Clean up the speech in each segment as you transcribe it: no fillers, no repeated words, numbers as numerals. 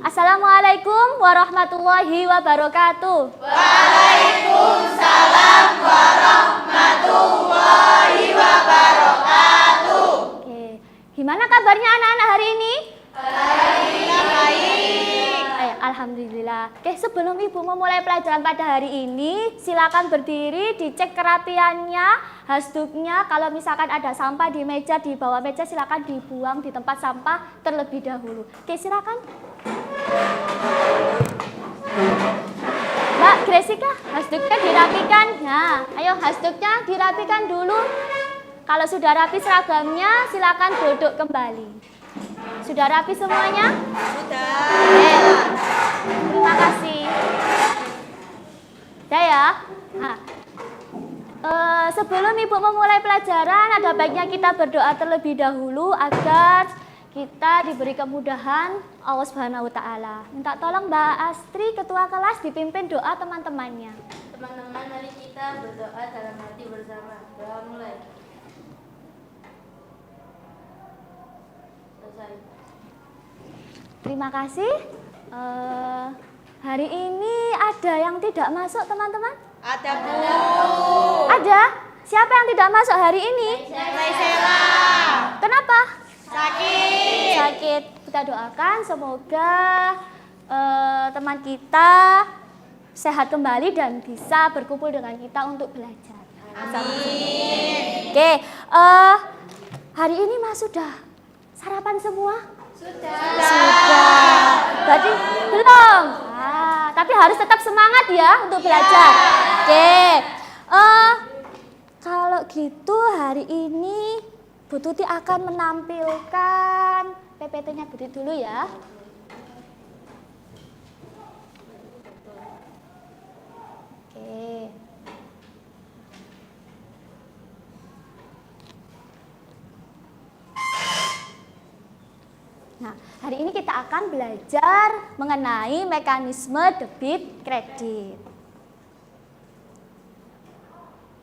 Assalamualaikum warahmatullahi wabarakatuh. Waalaikumsalam warahmatullahi wabarakatuh. Oke, gimana kabarnya anak-anak hari ini? Baik. Alhamdulillah. Oke, sebelum Ibu memulai pelajaran pada hari ini, silakan berdiri, dicek kerapiannya, hasduknya. Kalau misalkan ada sampah di meja, di bawah meja, silakan dibuang di tempat sampah terlebih dahulu. Oke, silakan. Mbak Gresika, hasduknya dirapikan. Nah, ayo hasduknya dirapikan dulu. Kalau sudah rapi seragamnya, silakan duduk kembali. Sudah rapi semuanya? Sudah. Terima kasih. Sudah ya? Nah, sebelum Ibu memulai pelajaran, ada baiknya kita berdoa terlebih dahulu agar kita diberi kemudahan Allah Subhanahu wa Ta'ala. Minta tolong Mbak Astri, ketua kelas, dipimpin doa teman-temannya. Teman-teman, mari kita berdoa dalam hati bersama. Doa mulai. Selesai. Terima kasih. Hari ini ada yang tidak masuk teman-teman? Ada Bu. Ada? Siapa yang tidak masuk hari ini? Naisela. Kenapa? Sakit. Kita doakan semoga teman kita sehat kembali dan bisa berkumpul dengan kita untuk belajar. Amin. Oke, hari ini Mas sudah sarapan semua? Sudah. Berarti belum? Tapi harus tetap semangat ya untuk belajar. Oke. Kalau gitu hari ini Bu Tuti akan menampilkan PPT-nya dulu ya. Oke. Nah, hari ini kita akan belajar mengenai mekanisme debit kredit.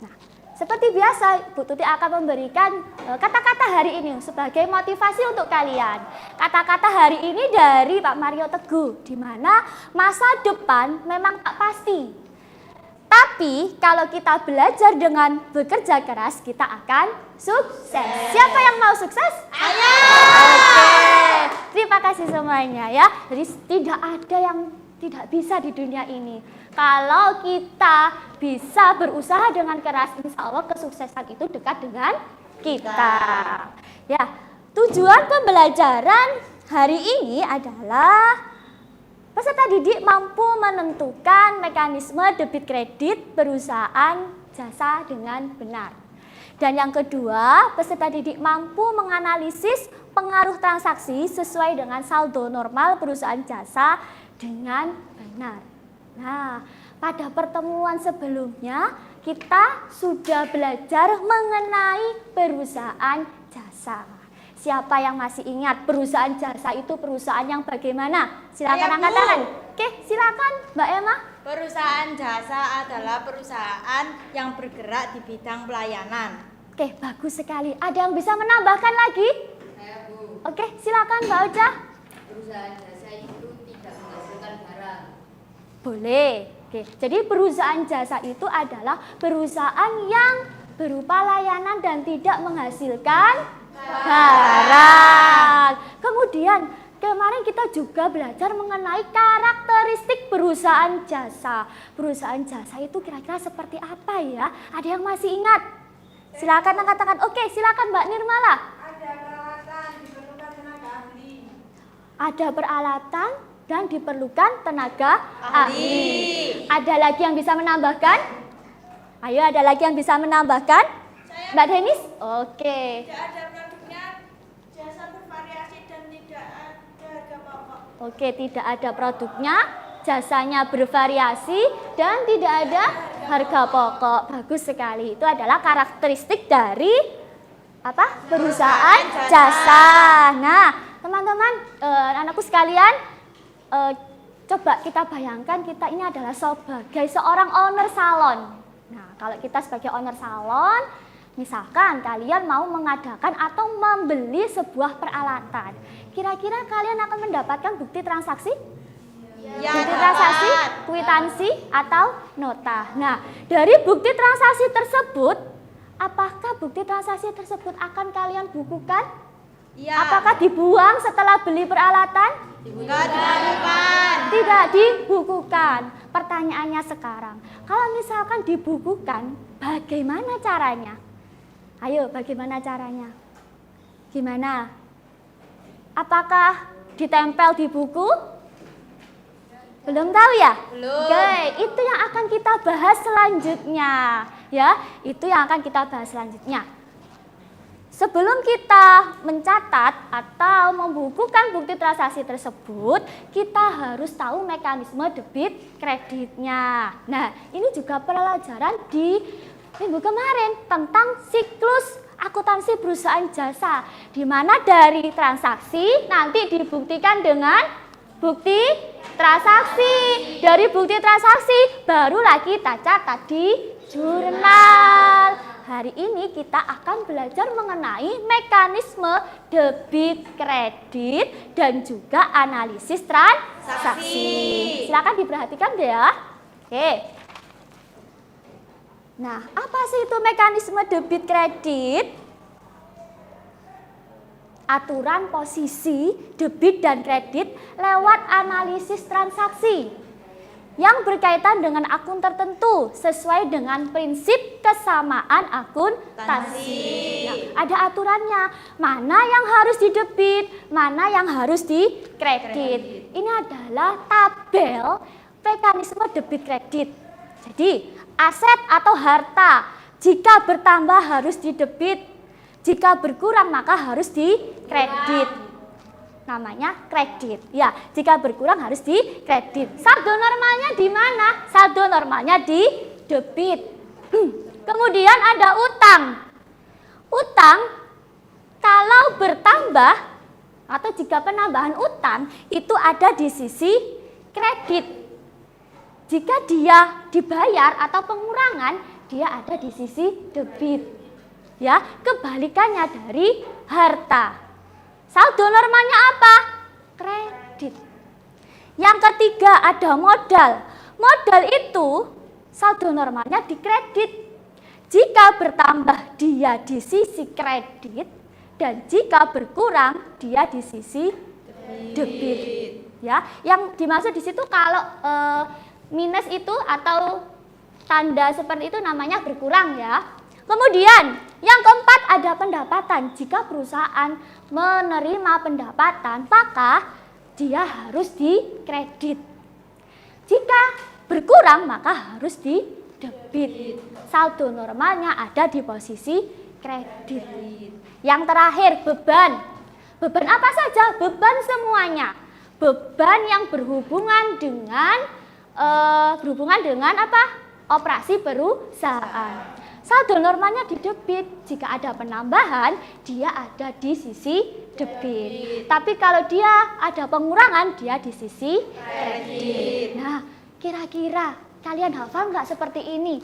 Nah, seperti biasa, Bu Tuti akan memberikan kata-kata hari ini sebagai motivasi untuk kalian. Kata-kata hari ini dari Pak Mario Teguh, di mana masa depan memang tak pasti. Tapi kalau kita belajar dengan bekerja keras, kita akan sukses. Siapa yang mau sukses? Ayo. Oke, terima kasih semuanya ya. Jadi tidak ada yang tidak bisa di dunia ini. Kalau kita bisa berusaha dengan keras, insya Allah kesuksesan itu dekat dengan kita. Ya, tujuan pembelajaran hari ini adalah peserta didik mampu menentukan mekanisme debit kredit perusahaan jasa dengan benar. Dan yang kedua, peserta didik mampu menganalisis pengaruh transaksi sesuai dengan saldo normal perusahaan jasa dengan benar. Nah, pada pertemuan sebelumnya kita sudah belajar mengenai perusahaan jasa. Siapa yang masih ingat perusahaan jasa itu perusahaan yang bagaimana? Silakan angkat tangan. Oke, silakan Mbak Emma. Perusahaan jasa adalah perusahaan yang bergerak di bidang pelayanan. Oke, bagus sekali. Ada yang bisa menambahkan lagi? Saya Bu, Oke, silakan Mbak Ocha. perusahaan jasa itu tidak menghasilkan barang. Boleh. Oke, jadi perusahaan jasa itu adalah perusahaan yang berupa layanan dan tidak menghasilkan barang. Kemudian kemarin kita juga belajar mengenai karakteristik perusahaan jasa. Perusahaan jasa itu kira-kira seperti apa ya? Ada yang masih ingat? Silakan angkat tangan. Oke, silakan Mbak Nirmala. Ada peralatan, diperlukan tenaga ahli. Ada peralatan dan diperlukan tenaga ahli. Ada lagi yang bisa menambahkan? Ayo, ada lagi yang bisa menambahkan? Mbak Denis? Oke. Tidak ada produknya, jasa bervariasi dan tidak ada harga pokok. Oke, tidak ada produknya, jasanya bervariasi dan tidak ada harga pokok. Bagus sekali. Itu adalah karakteristik dari apa? Perusahaan jasa. Nah, teman-teman, anakku sekalian, coba kita bayangkan kita ini adalah sebagai seorang owner salon. Nah, kalau kita sebagai owner salon, Misalkan kalian mau mengadakan atau membeli sebuah peralatan. Kira-kira kalian akan mendapatkan bukti transaksi? Ya, Bukti transaksi, kwitansi, atau nota. Nah, dari bukti transaksi tersebut, apakah bukti transaksi tersebut akan kalian bukukan? Ya. Apakah dibuang setelah beli peralatan? Enggak dibukukan. Tidak dibukukan. Pertanyaannya sekarang, kalau misalkan dibukukan, bagaimana caranya? Ayo, bagaimana caranya? Gimana? Apakah ditempel di buku? Belum tahu ya? Belum. Oke, itu yang akan kita bahas selanjutnya. Ya, itu yang akan kita bahas selanjutnya. Sebelum kita mencatat atau membukukan bukti transaksi tersebut, kita harus tahu mekanisme debit kreditnya. Nah, ini juga pelajaran di minggu kemarin tentang siklus akuntansi perusahaan jasa, di mana dari transaksi nanti dibuktikan dengan bukti transaksi. Dari bukti transaksi barulah kita catat di jurnal. Hari ini kita akan belajar mengenai mekanisme debit kredit dan juga analisis transaksi. Silakan diperhatikan deh ya. Oke. Nah, apa sih itu mekanisme debit kredit? Aturan posisi debit dan kredit lewat analisis transaksi yang berkaitan dengan akun tertentu sesuai dengan prinsip kesamaan akuntansi. Nah, ada aturannya, mana yang harus didebit, mana yang harus dikredit. Ini adalah tabel mekanisme debit kredit. Jadi, aset atau harta jika bertambah harus didebit, jika berkurang maka harus dikredit. Namanya kredit. Ya, jika berkurang harus dikredit. Saldo normalnya di mana? Saldo normalnya di debit. Kemudian ada utang. Utang kalau bertambah atau jika penambahan utang itu ada di sisi kredit. Jika dia dibayar atau pengurangan, dia ada di sisi debit. Ya, kebalikannya dari harta. Saldo normalnya apa? Kredit. Yang ketiga ada modal. Modal itu saldo normalnya di kredit. Jika bertambah dia di sisi kredit dan jika berkurang dia di sisi debit. Ya, yang dimaksud di situ kalau minus itu atau tanda seperti itu namanya berkurang ya. Kemudian yang keempat ada pendapatan. Jika perusahaan menerima pendapatan, maka dia harus dikredit. Jika berkurang, maka harus didebit. Saldo normalnya ada di posisi kredit. Yang terakhir beban. Beban apa saja? Beban semuanya. Beban yang berhubungan dengan apa? Operasi perusahaan. Saldo normalnya di debit, jika ada penambahan dia ada di sisi debit. Tapi kalau dia ada pengurangan dia di sisi kredit. Nah, kira-kira kalian hafal nggak seperti ini?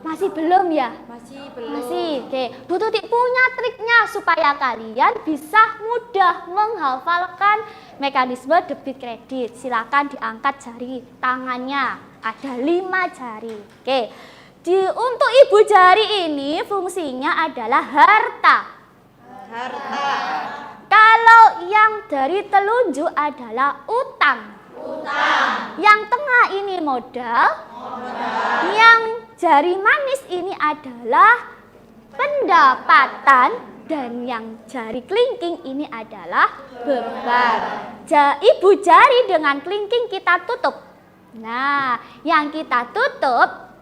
Masih belum ya? Masih belum. Masih. Oke, Bu Tuti punya triknya supaya kalian bisa mudah menghafalkan mekanisme debit kredit. Silakan diangkat jari tangannya. Ada 5 jari. Oke. Untuk ibu jari ini fungsinya adalah harta. Harta. Kalau yang dari telunjuk adalah utang. Yang tengah ini modal. Yang jari manis ini adalah pendapatan. Dan yang jari kelingking ini adalah beban. Ibu jari dengan kelingking kita tutup. Nah, yang kita tutup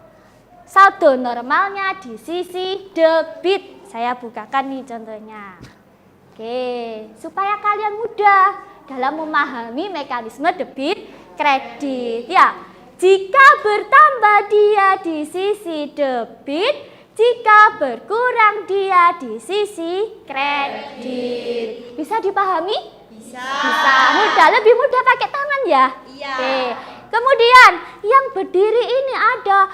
saldo normalnya di sisi debit. Saya bukakan nih contohnya. Oke, supaya kalian mudah dalam memahami mekanisme debit kredit. Ya, jika bertambah dia di sisi debit, jika berkurang dia di sisi kredit. Bisa dipahami? Bisa. Bisa. Mudah, lebih mudah pakai tangan ya? Iya. Oke. Kemudian yang berdiri ini ada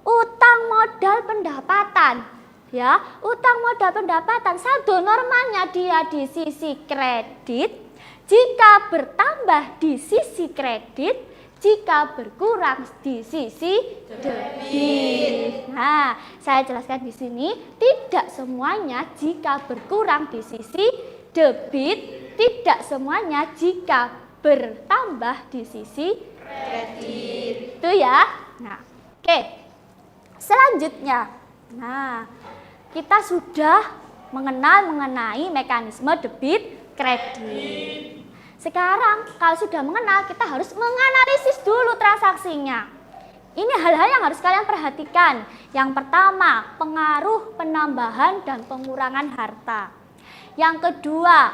utang modal pendapatan. Ya, utang modal pendapatan saldo normalnya dia di sisi kredit, jika bertambah di sisi kredit, jika berkurang di sisi debit. Nah, saya jelaskan di sini, tidak semuanya jika berkurang di sisi debit, tidak semuanya jika bertambah di sisi kredit. Itu ya. Nah, oke. Selanjutnya. Nah, kita sudah mengenai mekanisme debit kredit. Sekarang kalau sudah mengenal, kita harus menganalisis dulu transaksinya. Ini hal-hal yang harus kalian perhatikan. Yang pertama, pengaruh penambahan dan pengurangan harta. Yang kedua,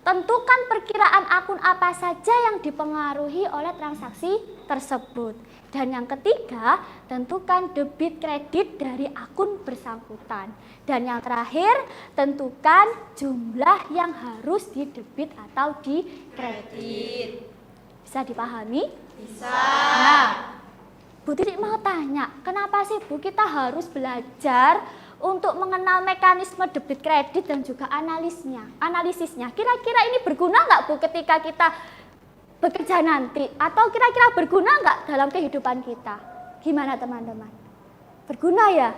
tentukan perkiraan akun apa saja yang dipengaruhi oleh transaksi tersebut. Dan yang ketiga, tentukan debit kredit dari akun bersangkutan. Dan yang terakhir, tentukan jumlah yang harus didebit atau dikredit. Bisa dipahami? Bisa. Nah, Bu Titik mau tanya, kenapa sih Bu kita harus belajar untuk mengenal mekanisme debit kredit dan juga analisisnya? Kira-kira ini berguna nggak Bu ketika kita bekerja nanti? Atau kira-kira berguna nggak dalam kehidupan kita? Gimana teman-teman? Berguna ya?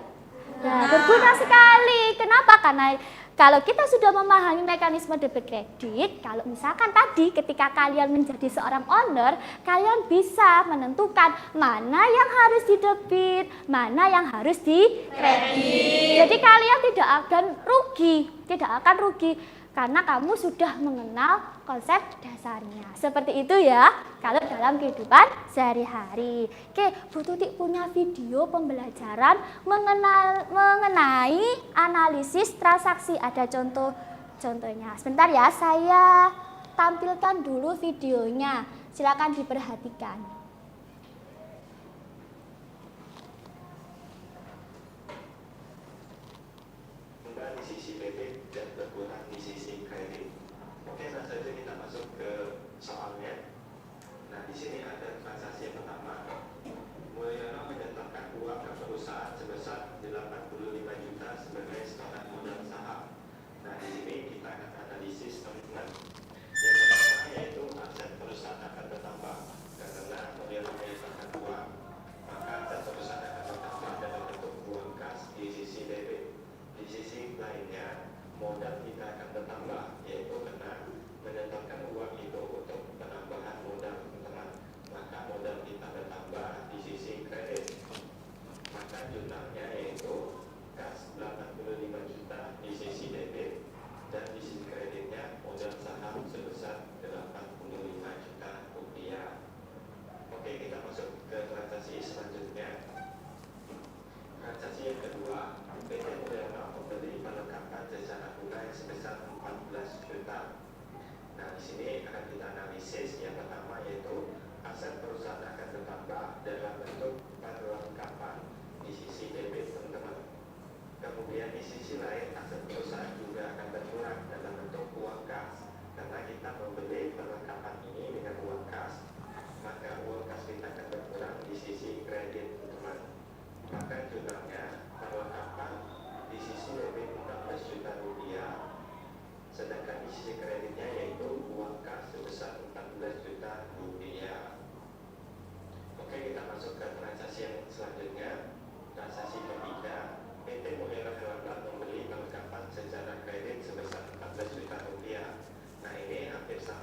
Ya, berguna sekali. Kenapa? Karena kalau kita sudah memahami mekanisme debit kredit, kalau misalkan tadi ketika kalian menjadi seorang owner, kalian bisa menentukan mana yang harus didebit, mana yang harus dikredit. Jadi kalian tidak akan rugi karena kamu sudah mengenal konsep dasarnya. Seperti itu ya, kalau dalam kehidupan sehari-hari. Oke, Bu Tutik punya video pembelajaran mengenai analisis transaksi. Ada contohnya. Sebentar ya, saya tampilkan dulu videonya. Silakan diperhatikan. Di sisi debit dan berkurang di sisi kredit. Oke, langsung saja kita masuk ke soalnya. Nah, di sini ada transaksi yang pertama. Mulyono menyetorkan uang ke perusahaan sebesar 85 juta sebagai setoran modal saham. Nah, di sini kita akan analisis teman-teman. Yang pertama yaitu aset perusahaan akan bertambah karena Mulyono menyetorkan uang. Maka aset perusahaan akan bertambah dalam bentuk uang kas di sisi debit. Di sisi lainnya, modal kita akan bertambah, yaitu karena menyetorkan uang itu untuk penambahan modal teman-teman. Maka modal kita bertambah di sisi kredit. Maka jumlahnya yaitu kas 85 juta di sisi debit dan di sisi kreditnya modal saham sebesar 85 juta rupiah. Oke, kita masuk ke transaksi selanjutnya. Transaksi yang kedua, PT Mulyono membeli perlengkapan secara tunai sebesar 14 juta. Nah, di sini akan kita analisis. Yang pertama yaitu aset perusahaan akan bertambah dalam bentuk perlengkapan di sisi debit, teman-teman. Kemudian di sisi lain, aset perusahaan juga akan berkurang dalam bentuk uang kas. Karena kita membeli perlengkapan ini dengan uang kas, maka uang kas kita akan berkurang di sisi kredit, teman-teman. Maka jumlahnya perlengkapan di sisi debit 14 juta rupiah, sedangkan di sisi kreditnya yaitu uang kas sebesar 14 juta rupiah. Oke, kita masuk ke transaksi yang selanjutnya. Transaksi ketiga, PT Mulyono Herlambang membeli perlengkapan secara kredit sebesar 14 juta rupiah. Nah, ini hampir sama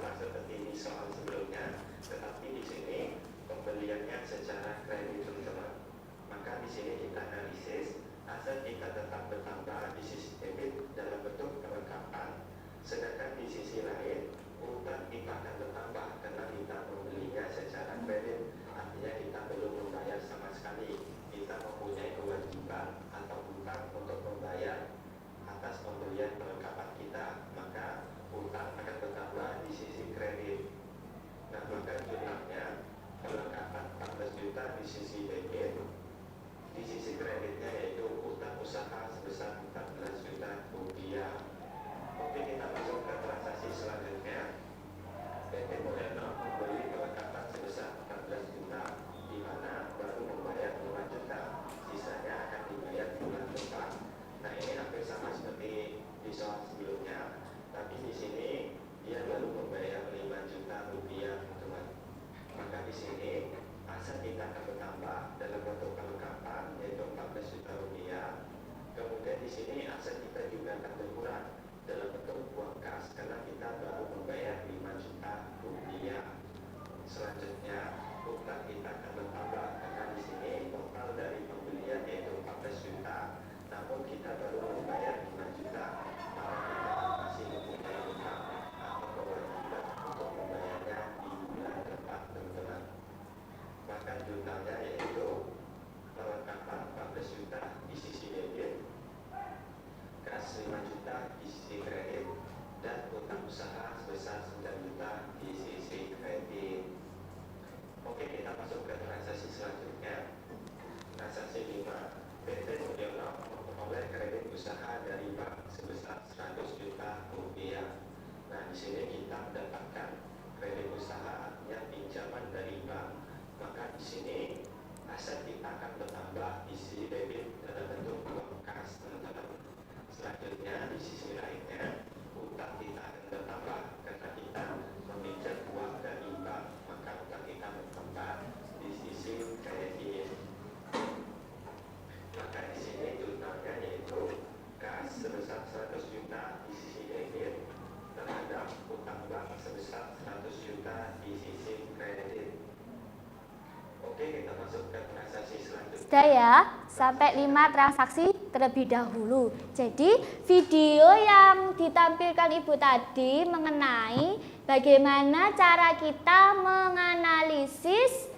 Sudah ya, sampai 5 transaksi terlebih dahulu. Jadi video yang ditampilkan Ibu tadi mengenai bagaimana cara kita menganalisis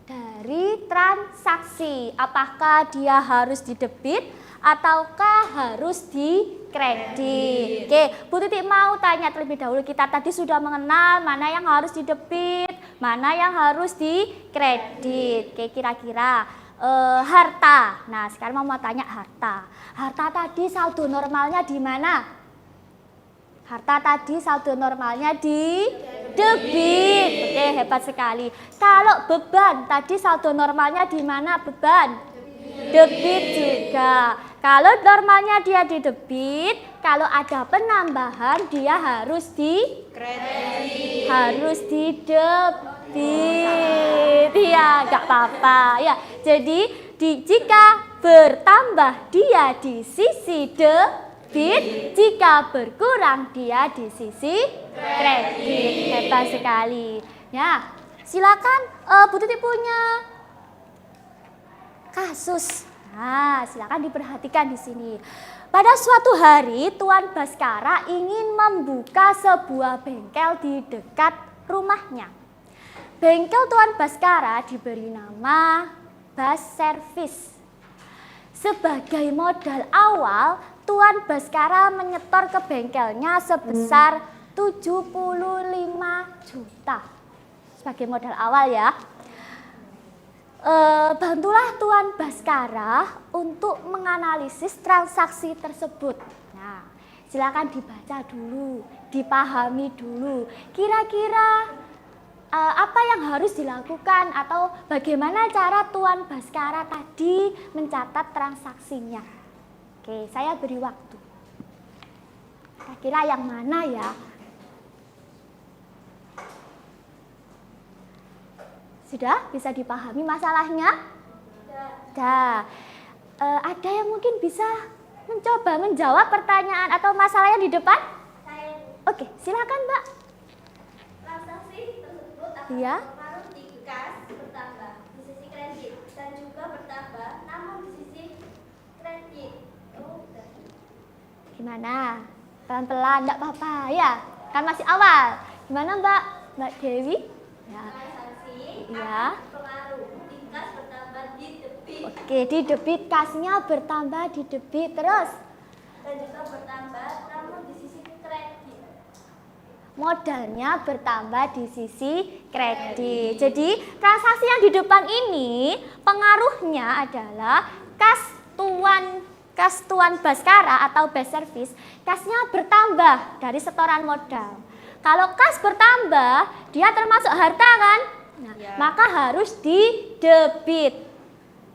dari transaksi. Apakah dia harus di debit ataukah harus di kredit. Oke, Bu Titik mau tanya terlebih dahulu. Kita tadi sudah mengenal mana yang harus di debit, mana yang harus di kredit. Oke, kira-kira harta. Nah, sekarang mau tanya harta. Harta tadi saldo normalnya di mana? Harta tadi saldo normalnya di debit. Oke, hebat sekali. Kalau beban tadi saldo normalnya di mana beban? Debit juga. Kalau normalnya dia di debit, kalau ada penambahan dia harus di Kredit. harus di debit. Ya, nggak apa-apa ya. Jadi jika bertambah dia di sisi debit, jika berkurang dia di sisi kredit. Hebat sekali. Ya, silakan Bu Tuti punya kasus. Nah, silakan diperhatikan di sini. Pada suatu hari Tuan Baskara ingin membuka sebuah bengkel di dekat rumahnya. Bengkel Tuan Baskara diberi nama Bas Service. Sebagai modal awal, Tuan Baskara menyetor ke bengkelnya sebesar 75 juta. Sebagai modal awal ya. Bantulah Tuan Baskara untuk menganalisis transaksi tersebut. Nah, silakan dibaca dulu, dipahami dulu. Kira-kira apa yang harus dilakukan atau bagaimana cara Tuan Baskara tadi mencatat transaksinya. Oke, saya beri waktu. Kira-kira yang mana ya? Sudah bisa dipahami masalahnya? Sudah. Ada yang mungkin bisa mencoba menjawab pertanyaan atau masalah yang di depan? Oke, silakan Mbak. Transaksi tersebut akan Iya. berpengaruh di kas bertambah di sisi kredit dan juga bertambah namun di sisi kredit. Gimana? Pelan-pelan, enggak apa-apa ya. Kan masih awal. Gimana Mbak? Mbak Dewi? Ya. Transaksi Iya. akan berpengaruh di kas bertambah di debit Oke, di debit kasnya bertambah di debit terus. dan juga bertambah namun di sisi kredit. Modalnya bertambah di sisi kredit. Jadi transaksi yang di depan ini pengaruhnya adalah kas Tuan Baskara atau Bas Service, kasnya bertambah dari setoran modal. Kalau kas bertambah, dia termasuk harta kan? Nah, maka harus di debit.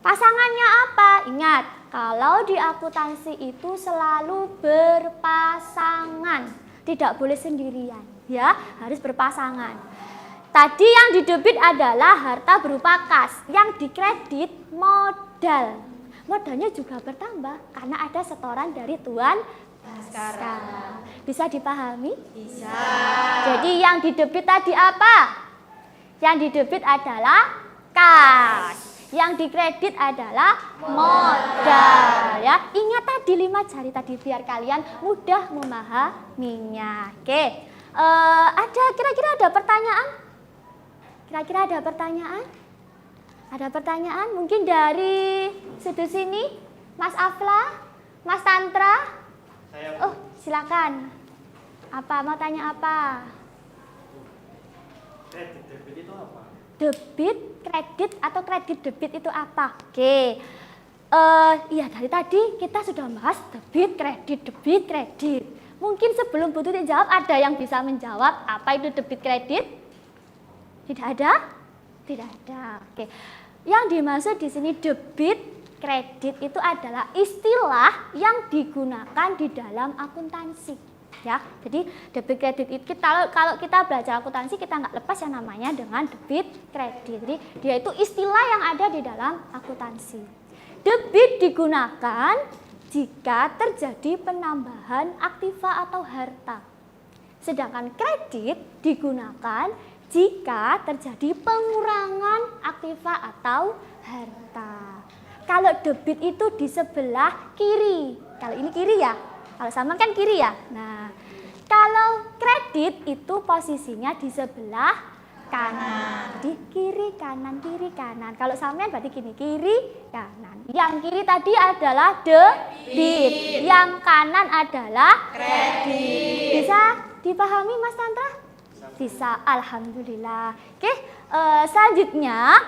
Pasangannya apa? Ingat, kalau di akuntansi itu selalu berpasangan, tidak boleh sendirian, ya, harus berpasangan. Tadi yang di debit adalah harta berupa kas, yang di kredit modal. Modalnya juga bertambah karena ada setoran dari Tuan Baskara. Bisa dipahami? Bisa. Jadi yang di debit tadi apa? Yang di debit adalah kas. Yang di kredit adalah modal. Ya, ingat tadi 5 jari tadi biar kalian mudah memahaminya. Oke. Kira-kira ada pertanyaan? Kira-kira ada pertanyaan? Ada pertanyaan? Mungkin dari sudut sini, Mas Afla, Mas Tantra. Oh, silakan. Apa? Mau tanya apa? Kredit debit itu apa? Debit, kredit atau kredit debit itu apa? Oke. Iya dari tadi kita sudah bahas debit, kredit. Mungkin sebelum Bu Tuti jawab ada yang bisa menjawab apa itu debit kredit? Tidak ada? Tidak ada. Oke. Yang dimaksud di sini debit, kredit itu adalah istilah yang digunakan di dalam akuntansi. Ya, jadi debit kredit itu kalau kita belajar akuntansi kita nggak lepas yang namanya dengan debit kredit. Jadi dia itu istilah yang ada di dalam akuntansi. Debit digunakan jika terjadi penambahan aktiva atau harta. Sedangkan kredit digunakan jika terjadi pengurangan aktiva atau harta. Kalau debit itu di sebelah kiri. Kalau ini kiri ya. Kalau sampean kan kiri ya. Nah, kalau kredit itu posisinya di sebelah kanan. Di kiri kanan kiri kanan. Kalau sampean berarti gini, kiri kanan. Yang kiri tadi adalah debit. Yang kanan adalah kredit. Bisa dipahami Mas Tantra? Bisa. Alhamdulillah. Oke, selanjutnya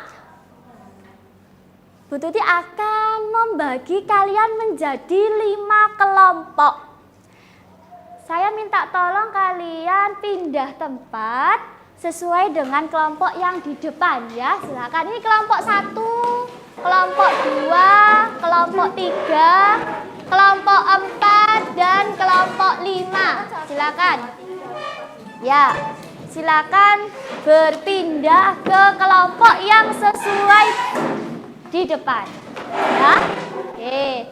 Bu Tuti akan membagi kalian menjadi 5 kelompok. Saya minta tolong kalian pindah tempat sesuai dengan kelompok yang di depan ya. Silakan. Ini kelompok 1, kelompok 2, kelompok 3, kelompok 4 dan kelompok 5. Silakan. Ya. Silakan berpindah ke kelompok yang sesuai di depan ya. Oke.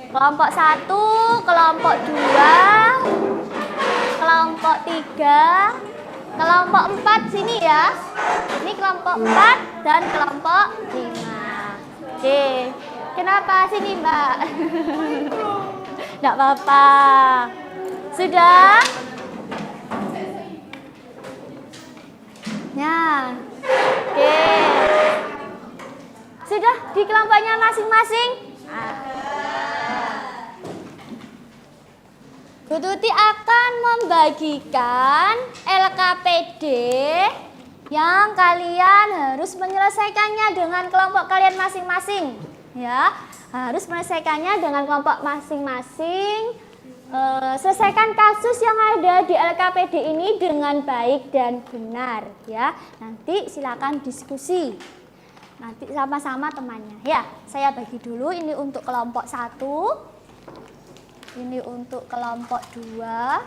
Kelompok 1, kelompok 2, kelompok 3, kelompok 4 sini ya. Ini kelompok 4 dan kelompok 5. Oke. Kenapa sini Mbak? Enggak apa-apa. Sudah? Ya. Oke. Sudah di kelompoknya masing-masing? Bu Tuti akan membagikan LKPD yang kalian harus menyelesaikannya dengan kelompok kalian masing-masing. Ya, harus menyelesaikannya dengan kelompok masing-masing. Selesaikan kasus yang ada di LKPD ini dengan baik dan benar. Ya, nanti silakan diskusi. Nanti sama-sama temannya. Ya, saya bagi dulu ini untuk kelompok 1. Ini untuk kelompok 2.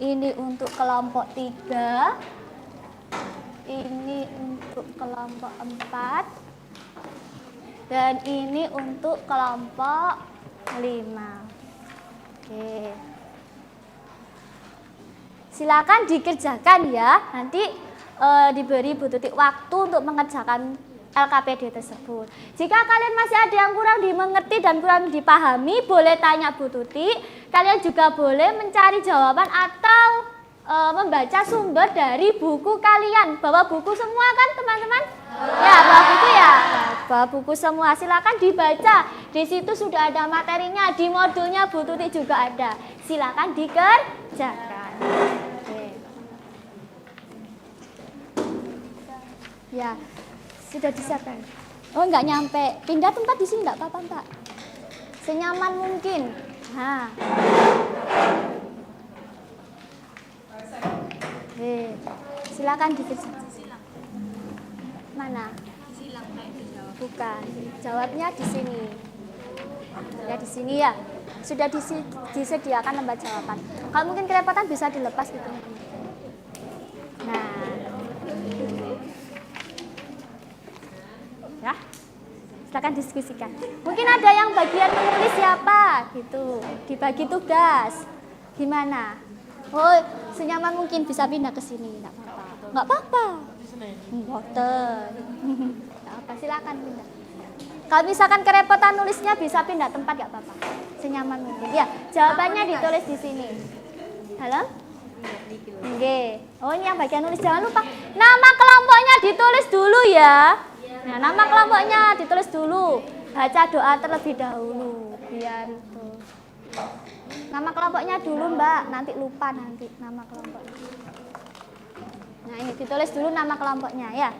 Ini untuk kelompok 3. Ini untuk kelompok 4. Dan ini untuk kelompok 5. Oke. Silakan dikerjakan ya. Nanti diberi Bu Tuti waktu untuk mengerjakan LKPD tersebut. Jika kalian masih ada yang kurang dimengerti dan kurang dipahami, boleh tanya Bu Tuti. Kalian juga boleh mencari jawaban atau membaca sumber dari buku kalian. Bawa buku semua kan teman-teman? Ya, bawa buku ya. Bawa buku semua. Silakan dibaca. Di situ sudah ada materinya. Di modulnya Bu Tuti juga ada. Silakan dikerjakan. Ya, sudah disiapkan. Oh, enggak nyampe. Pindah tempat di sini enggak apa-apa, Mbak. Senyaman mungkin. Nah. Silakan dikerjakan. Mana? Bukan. Jawabnya di sini. Ya, di sini ya. Sudah disediakan lembar jawaban. Kalau mungkin kerepotan bisa dilepas gitu. Nah. Ya, silakan diskusikan. Mungkin ada yang bagian menulis siapa gitu, dibagi tugas. Gimana? Oh, senyaman mungkin bisa pindah ke sini, enggak apa-apa. Enggak apa-apa. Boten. Enggak apa, silakan pindah. Kalau misalkan kerepotan nulisnya bisa pindah tempat enggak apa-apa. Senyaman mungkin. Ya, jawabannya ditulis di sini. Halo? Oke. Oh, ini yang bagian nulis, jangan lupa nama kelompoknya ditulis dulu ya. Nah, nama kelompoknya ditulis dulu. Baca doa terlebih dahulu. Biar itu. Nama kelompoknya dulu, Mbak. Nanti lupa nanti nama kelompoknya. Nah, ini ditulis dulu nama kelompoknya ya.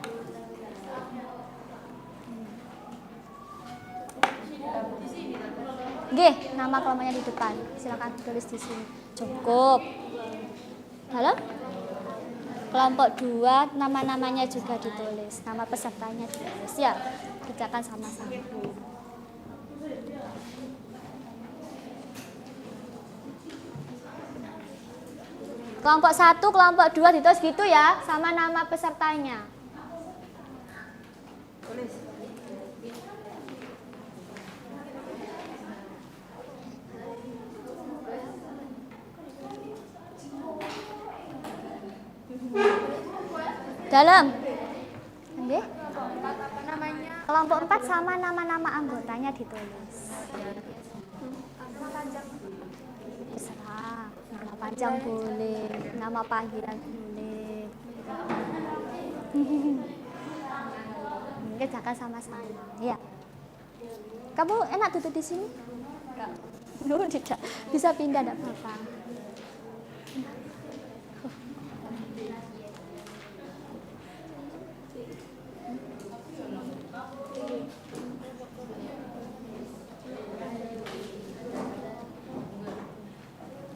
Oke, nama kelompoknya di depan. Silakan tulis di sini. Cukup. Halo? Kelompok 2 nama-namanya juga ditulis, nama pesertanya ditulis ya. Kerjakan sama-sama. Kelompok 1, kelompok 2 ditulis gitu ya, sama nama pesertanya. Tulis. Dalam. Nggih? Apa namanya? Kelompok 4 sama nama-nama anggotanya ditulis. Terserah. Nama panjang boleh, nama panggilan boleh. Kerjakan sama-sama. Ya. Kamu enak duduk di sini? Enggak. Tidak. Bisa pindah, enggak apa-apa.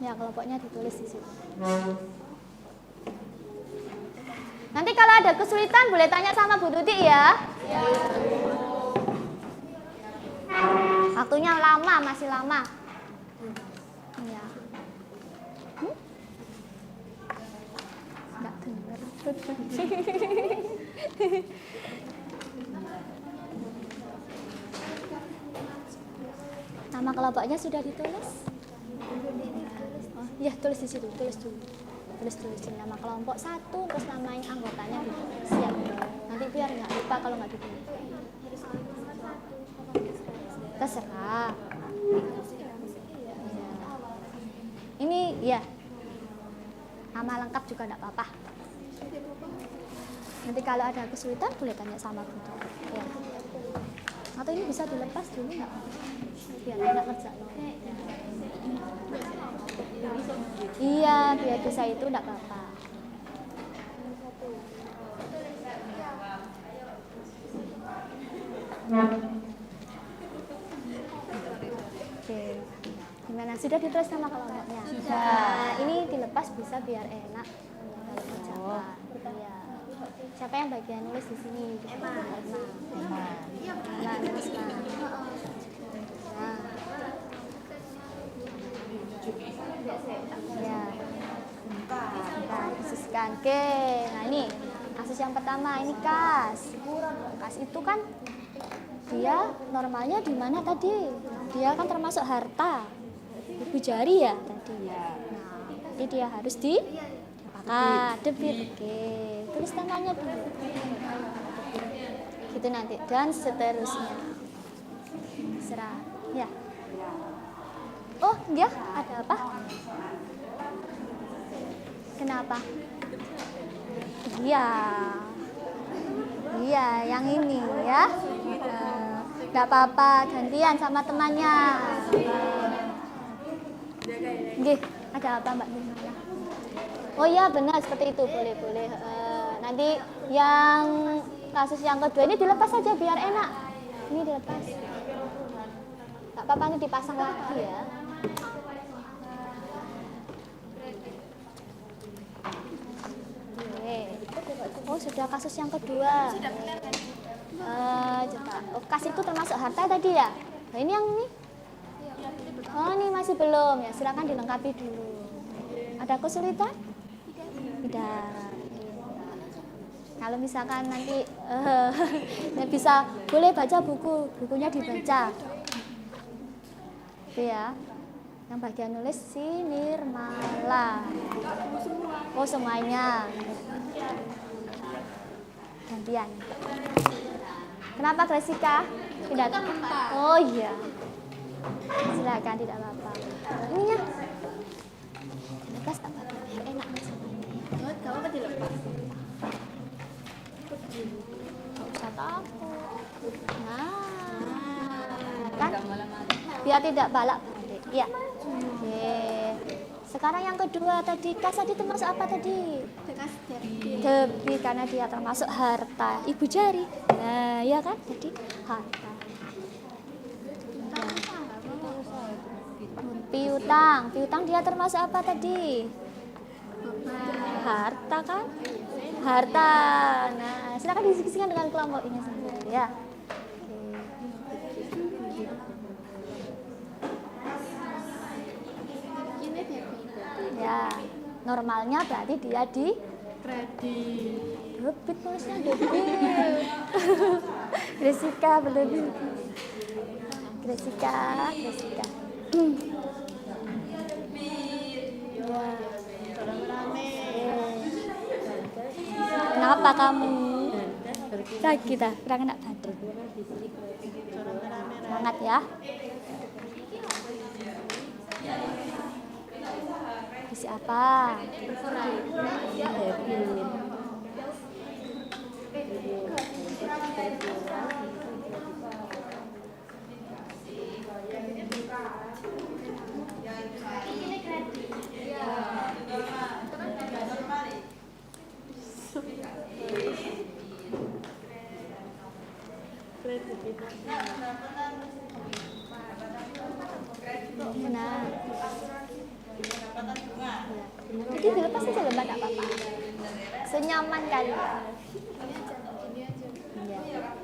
Ya, kelompoknya ditulis di situ. Nanti kalau ada kesulitan boleh tanya sama Bu Tuti ya. Waktunya lama, masih lama. Ya. Nggak dengar. Nama kelompoknya sudah ditulis? Oh, ya, tulis di situ, tulis dulu. Tulis nama kelompok 1, terus nama yang anggotanya ditulis. Siap. Nanti biar nggak lupa kalau nggak ditulis. Terserah. Ya. Ini ya. Nama lengkap juga enggak apa-apa. Nanti kalau ada kesulitan boleh tanya sama guru. Ya. Atau ini bisa dilepas dulu enggak? Biar enak kerja lo. Iya, biar bisa itu enggak apa-apa. Oke. Gimana? Sudah ditulis nama kelompoknya? Sudah. Nah, ini dilepas bisa biar enak kalau kerjakan. Iya. Siapa yang bagian nulis di sini? Emma. Nah, nulis nah. Ya. Nah, khususkan. Oke. Nah, ini kasus yang pertama, ini kas. Kas itu kan dia normalnya di mana tadi? Dia kan termasuk harta. Ibu jari ya tadi. Nah, jadi dia harus debit. Oke. Tulis namanya dulu. Gitu nanti dan seterusnya. Serah. Ya. Oh, ya, ada apa? Kenapa? Iya, yang ini ya. Enggak apa-apa, gantian sama temannya. Nggih, ada apa Mbak Nurmala? Oh iya, benar seperti itu, boleh. Nanti yang kasus yang kedua ini dilepas saja biar enak. Ini dilepas. Enggak apa-apa, ini dipasang lagi ya. Oh, sudah kasus yang kedua. Sudah benar kan? Coba. Oh, kas itu termasuk harta tadi ya? Nah, ini yang ini? Oh, ini masih belum ya. Silakan dilengkapi dulu. Ada kesulitan? Tidak. Kalau misalkan nanti bisa boleh baca bukunya dibaca. Itu ya. Yang bagian nulis si Nirmala. Oh, semuanya. Gantian. Kenapa Gresika? Tidak. Oh iya. Silakan, tidak apa-apa. Ini ya. Lepas tak apa-apa. Enak semuanya. Kamu apa dilepas? Gak usah takut. Nah, kan? Biar tidak balak-balik. Ya. Oke. Sekarang yang kedua tadi, kas tadi termasuk apa tadi? Debit, karena dia termasuk harta. Ibu jari. Nah, ya kan? Jadi harta. Piutang. Piutang dia termasuk apa tadi? Harta kan? Harta. Nah, silakan diskusikan dengan kelompok ini sendiri ya. Ya, normalnya berarti dia di kredit. Debit tulisnya debit. Gresika belum. Gresika. Ya. Kenapa kamu? Lagi kita kurang kena badan. Semangat ya. Isi apa? Nah. Jadi dilepas aja lembah tak apa-apa. Senyaman kali ya. Iya.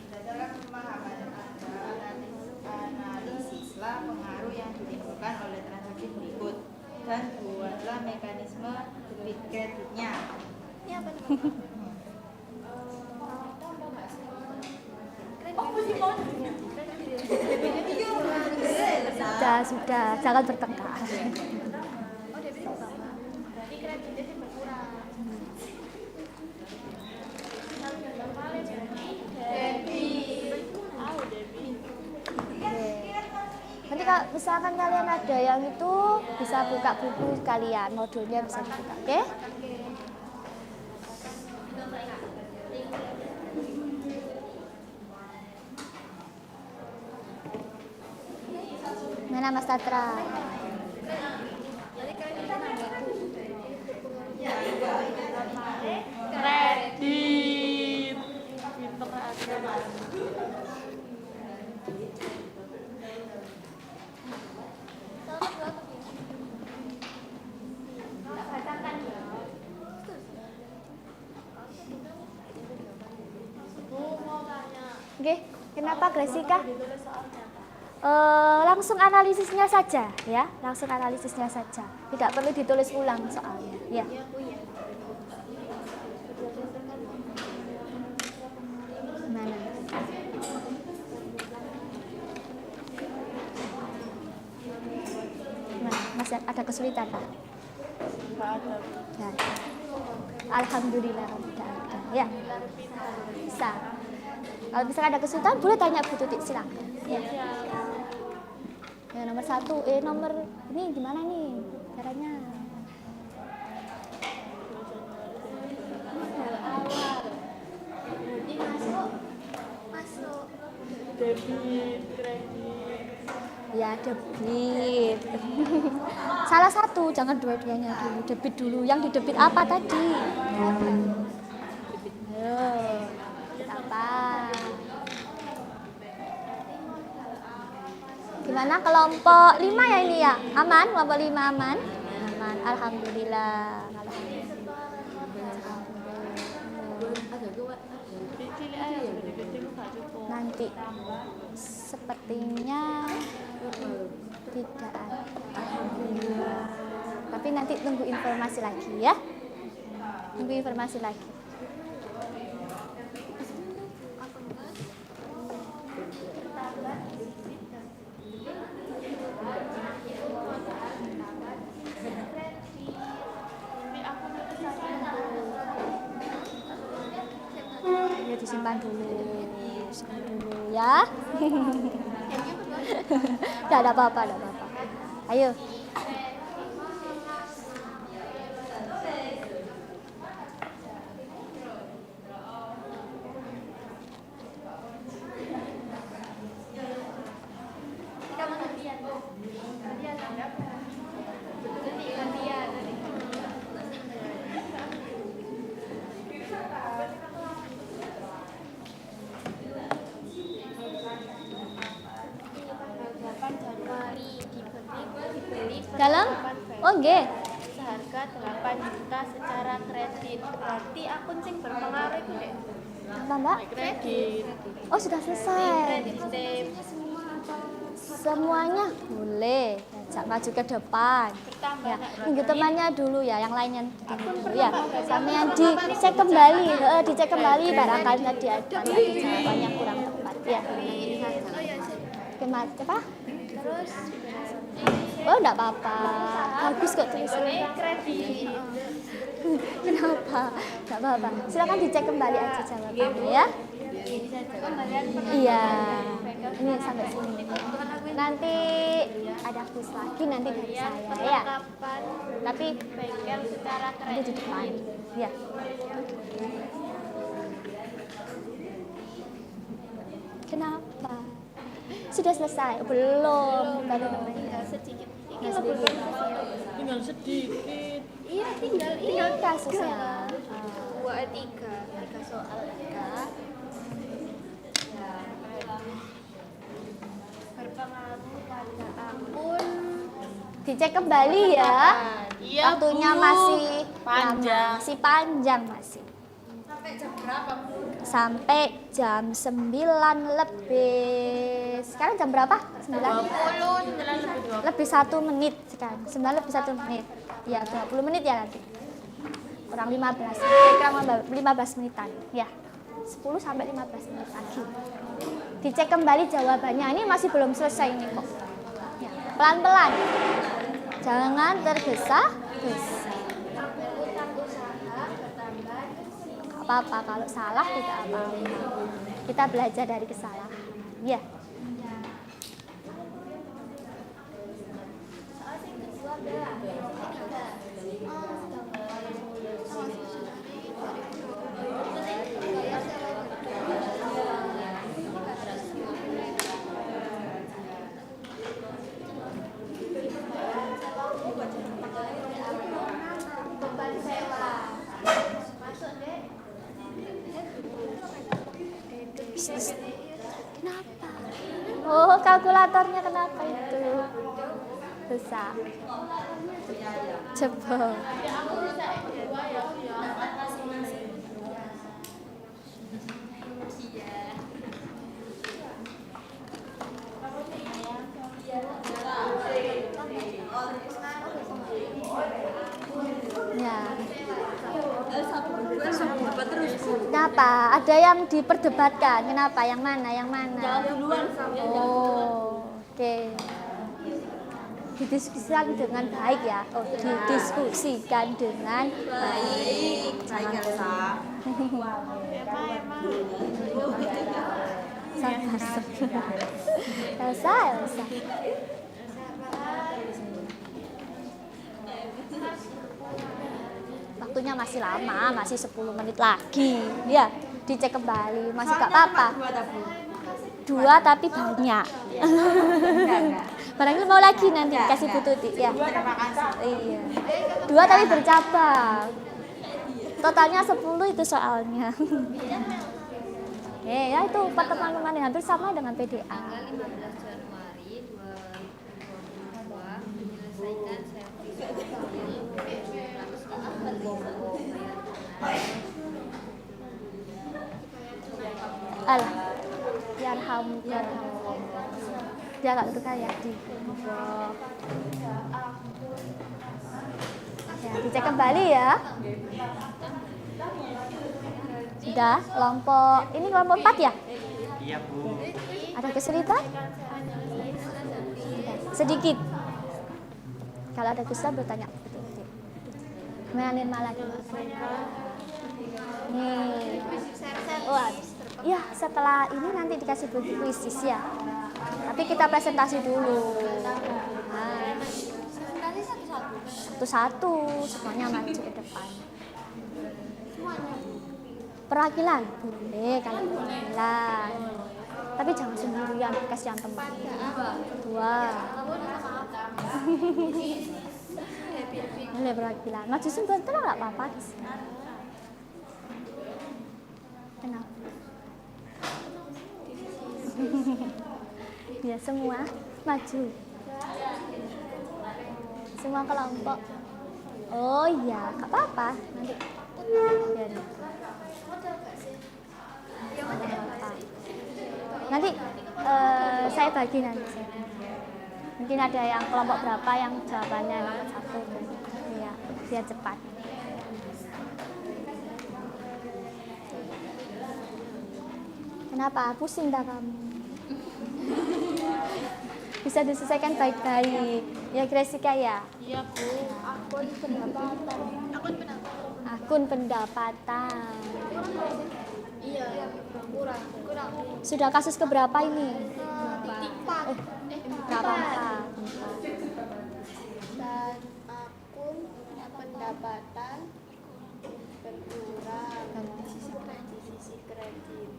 Berdasarkan pemahaman Anda, analisislah pengaruh yang ditimbulkan oleh transaksi berikut dan buatlah mekanisme debit kreditnya. Ini apa? Sudah, jangan bertengkar. Berarti kreditnya sih berkurang. Nanti kalau misalkan kalian ada yang itu bisa buka buku kalian, modulnya bisa dibuka, oke? Mana Mas Tatra? Kredit. Oke, kenapa Gresika? Langsung analisisnya saja ya, langsung analisisnya saja. Tidak perlu ditulis ulang soalnya. Ya. Mana? Mana? Masih ada kesulitan Pak? Ya. Alhamdulillah tidak ada. Ya. Bisa. Kalau misalkan ada kesulitan boleh tanya Bu Tutik, silakan. Ya. Ya, nomor 1, nomor ini gimana nih caranya? Masuk. Debit, kredit. Ya, debit. Salah satu, jangan dua-duanya dulu. Debit dulu. Yang didebit apa tadi? Ayo, debit apa? Gimana kelompok 5 ya ini ya? Aman? Kelompok 5 aman? Aman, alhamdulillah. Nanti sepertinya tidak ada. Alhamdulillah. Tapi nanti tunggu informasi lagi ya. Tunggu informasi lagi. Ya disimpan dulu. Simpan dulu ya. Tidak ada apa-apa, tidak apa-apa. Ayo. Dalam? Oh, nggih. Seharga 8 juta secara kredit. Berarti akun sing berpengaruh itu deh. Apa, Mbak? Kredit. Oh, sudah selesai. Kredit step Semuanya boleh. Ajak maju ke depan. bertambah. Ya, minggu temannya dulu ya, yang lainnya dulu ya. Sampean dicek kembali, dicek kembali barangkali tadi ada jawabannya kurang tepat ya. Oke, Mas, apa? Oh, enggak apa-apa. Bagus kok tulisannya. Kredit. Kenapa? Enggak apa-apa. Silakan dicek kembali aja jawabannya ya. Iya. Ini sampai sini. Nanti ada kuis lagi nanti dari saya ya. Tapi Bengkel secara nanti di depan. Ya. Kenapa? Sudah selesai? Belum. Baru namanya. sedikit. Ini Masih lebih sedikit. Tinggal sedikit. Iya, tinggal Tinggal kasusnya. tiga soal ya. Berpengaruh pada akun. Dicek kembali ya. Iya, Waktunya Bu. masih Panjang. lama. Masih panjang masih. Sampai jam berapa, Bu? Sampai jam 9 lebih. Sekarang jam berapa? 9. 20, 9 lebih 20. Lebih 1 menit sekarang. 9 lebih 1 menit. Ya, 20 menit ya nanti. Kurang 15. Kurang 15 menitan. Ya. 10 sampai 15 menit lagi. Dicek kembali jawabannya. Ini masih belum selesai ini kok. Ya, pelan-pelan. Jangan tergesa-gesa. Utang usaha bertambah. Gak apa-apa kalau salah tidak apa-apa. Kita belajar dari kesalahan. Ya. Soal yang kedua adalah beban sewa. Masuk deh. Kenapa? Oh, kalkulatornya kenapa itu? Besar. Jebol. Ya. Kenapa? Ada yang diperdebatkan. Kenapa? Yang mana? Yang mana? Oh, oke. Didiskusikan dengan baik ya. Oh, didiskusikan dengan baik. Baik, Elsa. Sabar. Elsa. Waktunya masih lama, masih 10 menit lagi. Ya, dicek kembali. Masih gak apa-apa. Dua, Bu. 2 tapi banyak. Barangkali mau lagi nanti kasih Bu Tuti ya. Terima kasih. Iya. 2 tapi bercabang. Totalnya 10 itu soalnya. Ya itu pertemuan yang hampir sama dengan PDA. Tanggal 15 Januari 2022 menyelesaikan servis Alah. Yarhamukallah. Dia gak berkaya di. Ya, dicek kembali ya. Sudah, kelompok ini kelompok 4 ya? Iya, Bu. Ada kesulitan? Sedikit. Kalau ada kesulitan bertanya. Mengalir lagi. Nih. Wah, ya setelah ini nanti dikasih buku kuisis ya. Tapi kita presentasi dulu. Nah, satu-satu, semuanya maju ke depan. Perwakilan boleh kalau perwakilan. Tapi jangan sendirian, kasihan teman. 2. Boleh perwakilan. Maju sebentar nggak apa-apa. Kenapa? Ya semua maju. Semua kelompok. Oh iya, nggak apa-apa. Nanti biar. Nanti saya bagi nanti. Mungkin ada yang kelompok berapa yang jawabannya nomor 1. Ya, biar cepat. Kenapa? Pusing dah kamu. bisa diselesaikan baik-baik. Ya Grasika ya. Iya, Bu. Akun pendapatan. Akun pendapatan. Iya, kurang. Sudah kasus keberapa ini? Empat. Berapa? Empat. Dan akun pendapatan berkurang di sisi kredit.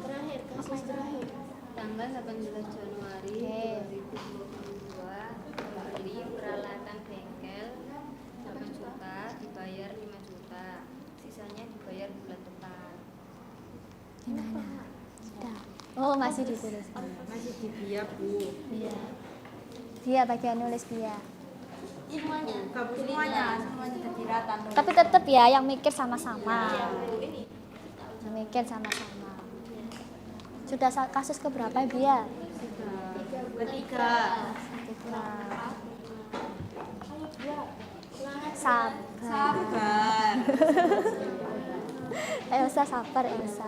Terakhir, kasus terakhir. Tanggal 18 Januari Oke. 2022 beli peralatan bengkel 8 juta, dibayar 5 juta, sisanya dibayar bulan depan. Gimana? Sudah. Oh, masih ditulis. Masih di dia, Bu. Iya. Dia bagian nulis dia. Semuanya jadi rata. Tapi tetap ya yang mikir sama-sama. Yang mikir sama-sama. Sudah kasus keberapa dia? Ketiga. Sabar. Sabar. Elsa sabar Elsa.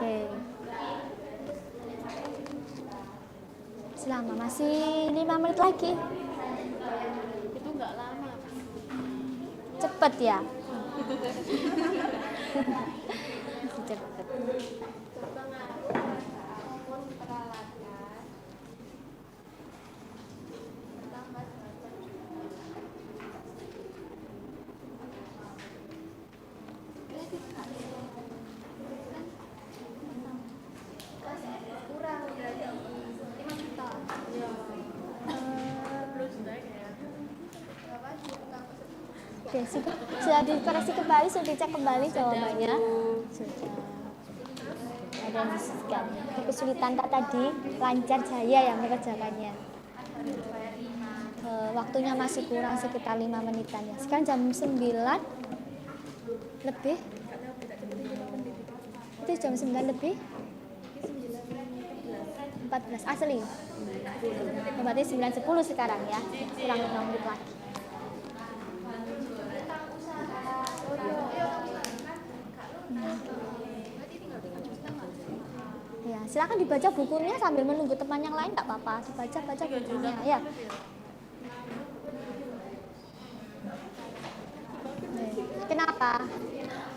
Oke. Selama masih 5 menit lagi. Itu enggak lama. Cepet ya. Masih cepet. Kurang berarti 5 juta. Oke, sudah dikoreksi kembali, sudah dicek kembali jawabannya. Sudah. Ada yang disiskan. Kesulitan tak tadi, lancar jaya yang mengerjakannya. Waktunya masih kurang sekitar 5 menitan ya. Sekarang jam 9 lebih. Itu jam 9 lebih 14 asli. Berarti 9.10 sekarang ya. Kurang 5 menit lagi. Ya, silakan dibaca bukunya sambil menunggu teman yang lain, nggak apa-apa. Dibaca bukunya ya. Kenapa?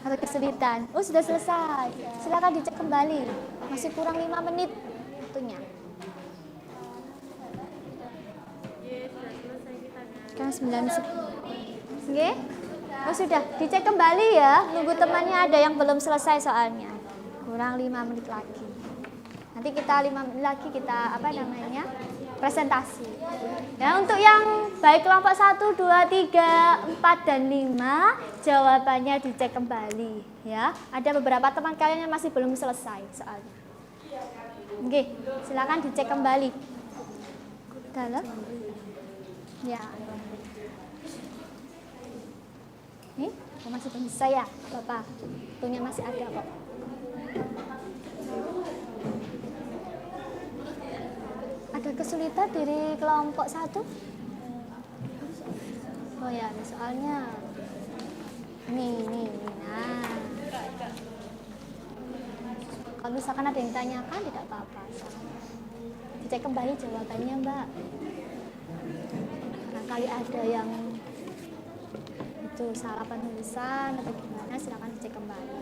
Ada kesulitan. Oh, sudah selesai. Silakan dicek kembali. Masih kurang 5 menit waktunya. Sekarang 9.10. Oke? Oh, sudah. Dicek kembali ya. Nunggu temannya, ada yang belum selesai soalnya. Kurang 5 menit lagi. Nanti kita 5 menit lagi kita presentasi. Nah, untuk yang baik kelompok 1, 2, 3, 4 dan 5 jawabannya dicek kembali ya. Ada beberapa teman kalian yang masih belum selesai soalnya. Oke, silakan dicek kembali. Dalam. Ya. Nih, masih belum selesai ya, Bapak. Waktunya masih ada kok. Ada kesulitan dari kelompok 1? Oh ya, soalnya nih. Nah, kalau misalkan ada yang tanyakan tidak apa-apa. Dicek kembali jawabannya, Mbak. Barangkali ada yang itu salah penulisan atau gimana, silakan dicek kembali.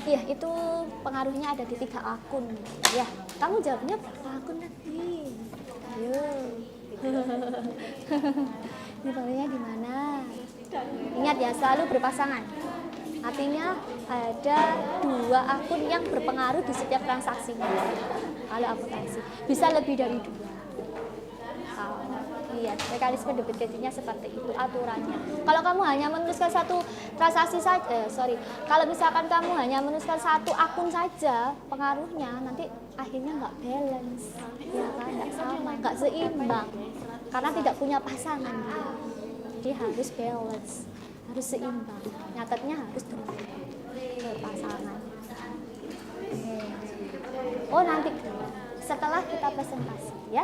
Iya, itu pengaruhnya ada di 3 akun ya. Kamu jawabnya berapa akun nanti? Ayo. Ini bawahnya di mana? Ingat ya, selalu berpasangan. Artinya ada 2 akun yang berpengaruh di setiap transaksinya. Kalau akuntansi bisa lebih dari 2. Iya, mekanisme debit kreditnya seperti itu aturannya. Kalau kamu hanya menuliskan satu transaksi saja, kalau misalkan kamu hanya menuliskan satu akun saja, pengaruhnya nanti akhirnya nggak balance, ya kan? Nggak sama, nggak seimbang, karena tidak punya pasangan dia. Jadi harus balance, harus seimbang. Nyatetnya harus berpasangan. Oh nanti setelah kita presentasi ya.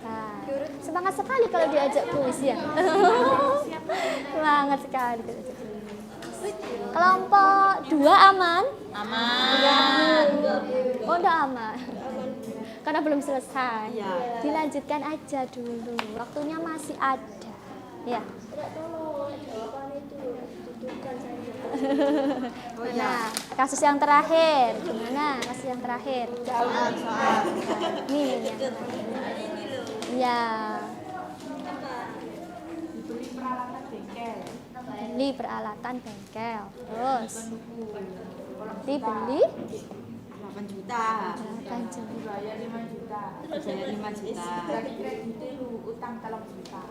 Nah, semangat sekali kalau diajak kuis ya. Semangat sekali kalau diajak kuis. Kelompok 2 aman? Aman. Oh, enggak aman. Karena belum selesai. Dilanjutkan aja dulu. Waktunya masih ada. Ya. Nah, kasus yang terakhir. Gimana? Kasus yang terakhir. Ini yang ya. Beli peralatan bengkel. Terus dibeli 8 juta. 8 juta. Bayar 5 juta. Bayar 5 juta. Utang 3 juta.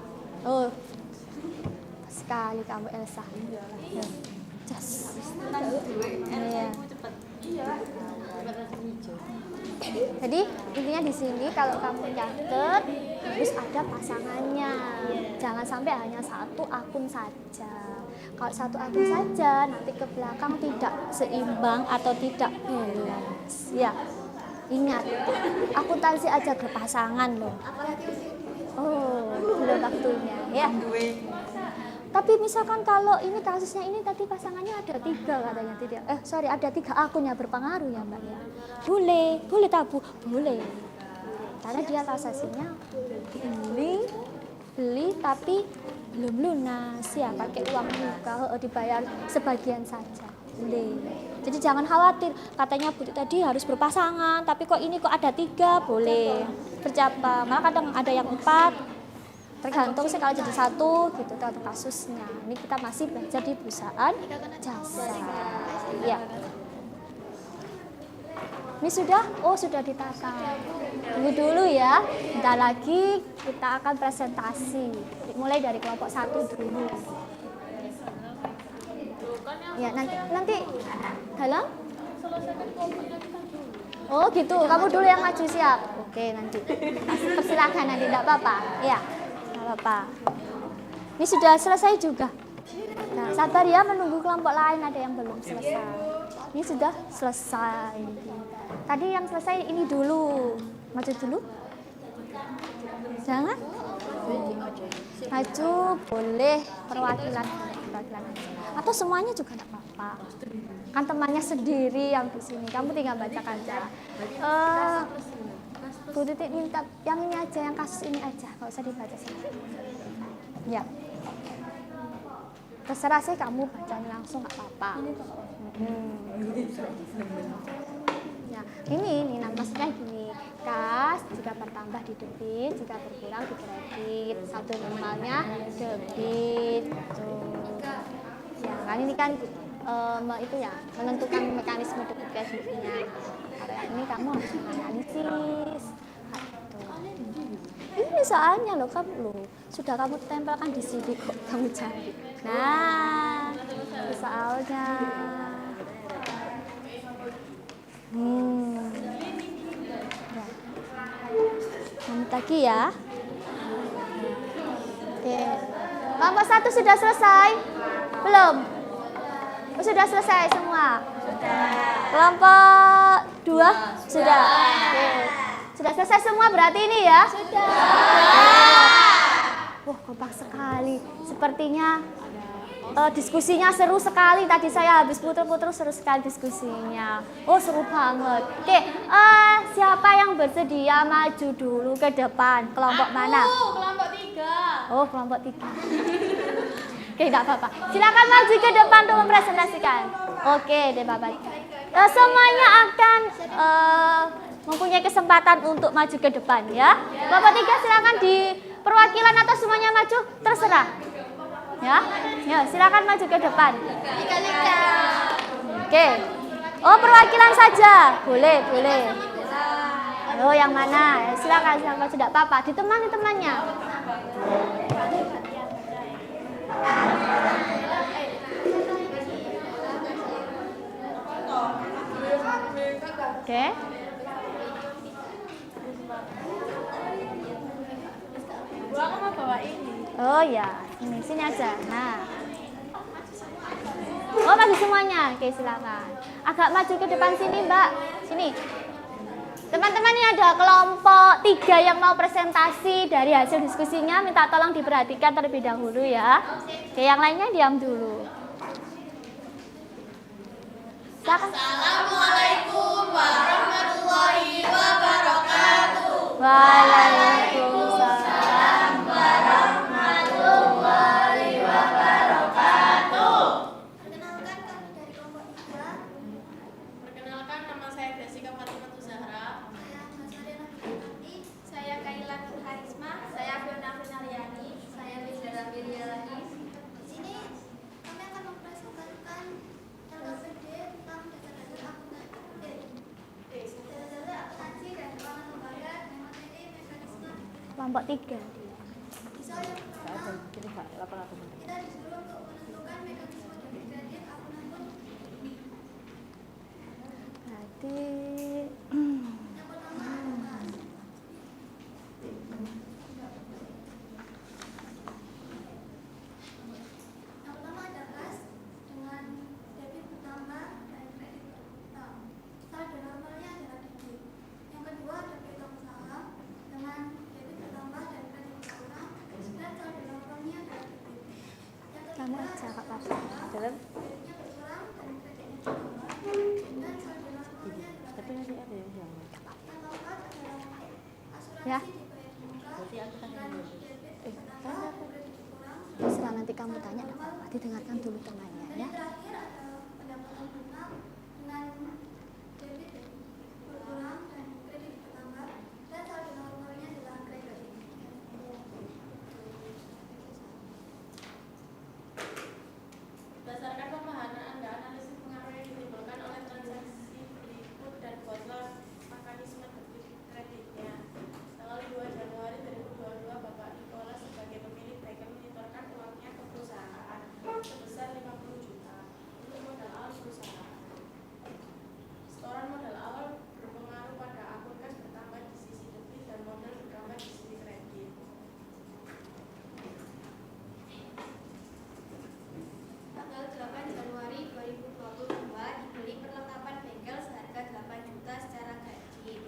Oh. Sekali kamu Elsa. Jas. Iya. Jadi intinya di sini kalau kamu catat harus ada pasangannya. Jangan sampai hanya satu akun saja. Kalau satu akun saja nanti ke belakang tidak seimbang atau tidak balance. Ya. Ingat, akuntansi aja berpasangan loh. Oh, belum waktunya ya. Tapi misalkan kalau ini kasusnya ini tadi pasangannya ada 3 katanya tidak. Ada 3 akun yang berpengaruh ya Mbak ya. Boleh tabu, boleh. Karena dia transaksinya beli tapi belum lunas ya, pakai uang muka, dibayar sebagian saja. Boleh. Jadi jangan khawatir, katanya Bu tadi harus berpasangan, tapi kok ini kok ada 3, boleh. Bercabang, malah kadang ada yang 4. Tergantung sih kalau jadi 1 gitu tergantung kasusnya. Ini kita masih belajar di perusahaan jasa. Ya. Ini sudah? Oh sudah ditata. Tunggu dulu ya. Bentar lagi kita akan presentasi. Mulai dari kelompok 1 dulu. Ya nanti dalam. Oh gitu. Kamu dulu yang maju siap. Oke nanti. Persilakan nanti tidak apa-apa. Ya. Apa? Ini sudah selesai juga. Nah, sabar ya menunggu kelompok lain ada yang belum selesai. Ini sudah selesai. Tadi yang selesai ini dulu. Maju dulu. Jangan. Maju boleh perwakilan aja. Atau semuanya juga tidak apa-apa. Kan temannya sendiri yang di sini. Kamu tinggal bacakan aja. Bu Titik minta yang ini aja, yang kasus ini aja, nggak usah dibaca sini. Ya, terserah sih kamu bacanya langsung nggak apa-apa. Ya, ini maksudnya gini, kas jika bertambah di debit, jika berkurang di kredit, satu normalnya debit. Tuh. Ya, kan ini kan itu ya menentukan mekanisme debit kreditnya. Kalau yang ini kamu harus menganalisis. Ini soalnya loh sudah kamu tempelkan di sini kok kamu cari. Nah, itu soalnya. Ya. Lanjut lagi ya. Oke. Kelompok 1 sudah selesai? Belum? Oh, sudah selesai semua? Sudah. Kelompok 2? Sudah. Oke. Sudah selesai semua berarti ini ya? Sudah. Wah, kompak sekali. Sepertinya diskusinya seru sekali. Tadi saya habis puter-puter seru sekali diskusinya. Oh, seru banget. Oke, siapa yang bersedia maju dulu ke depan? Kelompok mana? Kelompok 3. Oh, kelompok 3. Oke, enggak apa-apa. Silakan maju ke depan untuk mempresentasikan. Oke, deh Bapak. Semuanya akan mempunyai kesempatan untuk maju ke depan ya. Bapak 3 silakan di perwakilan atau semuanya maju, terserah. Ya, ya silakan maju ke depan. Oke. Oh perwakilan saja, boleh. Oh yang mana? Silakan maju, tidak apa-apa. Ditemani temannya. Oke. Gua mau bawa ini. Oh ya, ini sini aja. Nah. Oh maju semuanya. Oke silakan. Agak maju ke depan sini Mbak. Sini. Teman-teman ini ada kelompok 3 yang mau presentasi dari hasil diskusinya. Minta tolong diperhatikan terlebih dahulu ya. Oke yang lainnya diam dulu. Assalamualaikum warahmatullahi wabarakatuh. Waalaikumsalam. Perkenalkan kami dari kelompok 3. Perkenalkan, nama saya Jessica Fatimah Zahra. Saya Masariana Bukati. Saya Kaila Harisma. Saya Fiona Finaliani. Saya Rizal Biryani. Di sini kami akan mempresentasikan LKPD tentang dasar-dasar akuntansi dan keuangan lembaga dengan materi mekanisme. Kelompok 3. Misal yang pertama, kita disuruh untuk menentukan mekanisme debit kredit akun ini. Berarti Yang pertama ada kas. Yang pertama ada kas dengan debit bertambah dan kredit berkurang. Saldo normalnya adalah debit. Yang kedua ada piutang usaha dengan debit bertambah dan kredit berkurang. Dan saldo normalnya adalah debit. Yang kamu ketiga aja Kak ada Papa. Dalam debitnya berkurang dan kreditnya bertambah. Dan saldo normalnya adalah kredit. Yang keempat adalah asuransi Ya. dibayar di muka dengan debit bertambah kan dan kredit berkurang. terserah nanti kamu tanya enggak apa-apa. Didengarkan dulu temannya Dan ya. yang terakhir ada pendapatan lunak dengan debit berkurang dan kredit bertambah dan saldo normalnya adalah kredit. Berdasarkan pemahaman Anda, analisis pengaruh yang ditimbulkan oleh transaksi berikut dan buatlah mekanisme debit kreditnya. Tanggal 2 Januari 2022, Bapak Nicholas sebagai pemilik bengkel menyetorkan uangnya ke perusahaan sebesar 50 juta untuk modal awal perusahaan. Setoran modal awal berpengaruh pada akun kas bertambah di sisi debit dan modal bertambah di sisi kredit. Tanggal 8 Januari 2022 dibeli perlengkapan bengkel seharga 8 juta secara kredit.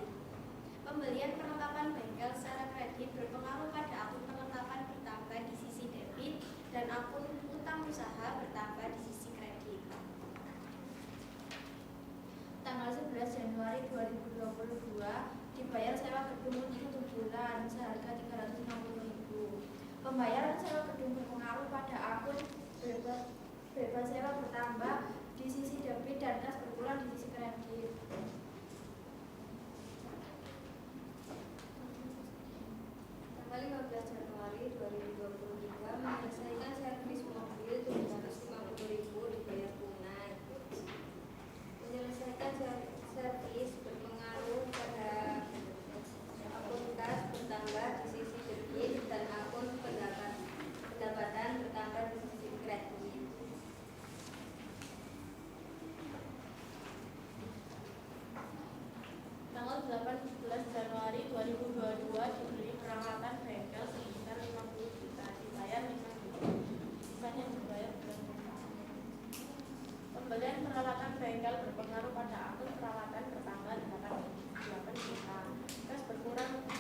Pembelian perlengkapan bengkel secara kredit berpengaruh pada akun perlengkapan bertambah di sisi debit dan akun utang usaha bertambah di sisi kredit. Tanggal 11 Januari 2022 dibayar sewa gedung untuk 1 bulan seharga 350.000. Pembayaran sewa gedung berpengaruh pada akun bebas sewa bertambah di sisi debit dan kas berkurang di sisi kredit. Tanggal 15 Januari 2022 menyelesaikan servis mobil 750.000 dibayar tunai. Menyelesaikan servis berpengaruh pada akun kas bertambah di sisi debit dan akun pendapatan bertambah di sisi kredit. Tanggal 18 Januari 2022 dibeli peralatan bengkel sebesar 50 juta, dibayar 5 juta, sisanya dibayar bulan depan. Pembelian peralatan bengkel berpengaruh pada akun peralatan bertambah 8 juta, kas berkurang 5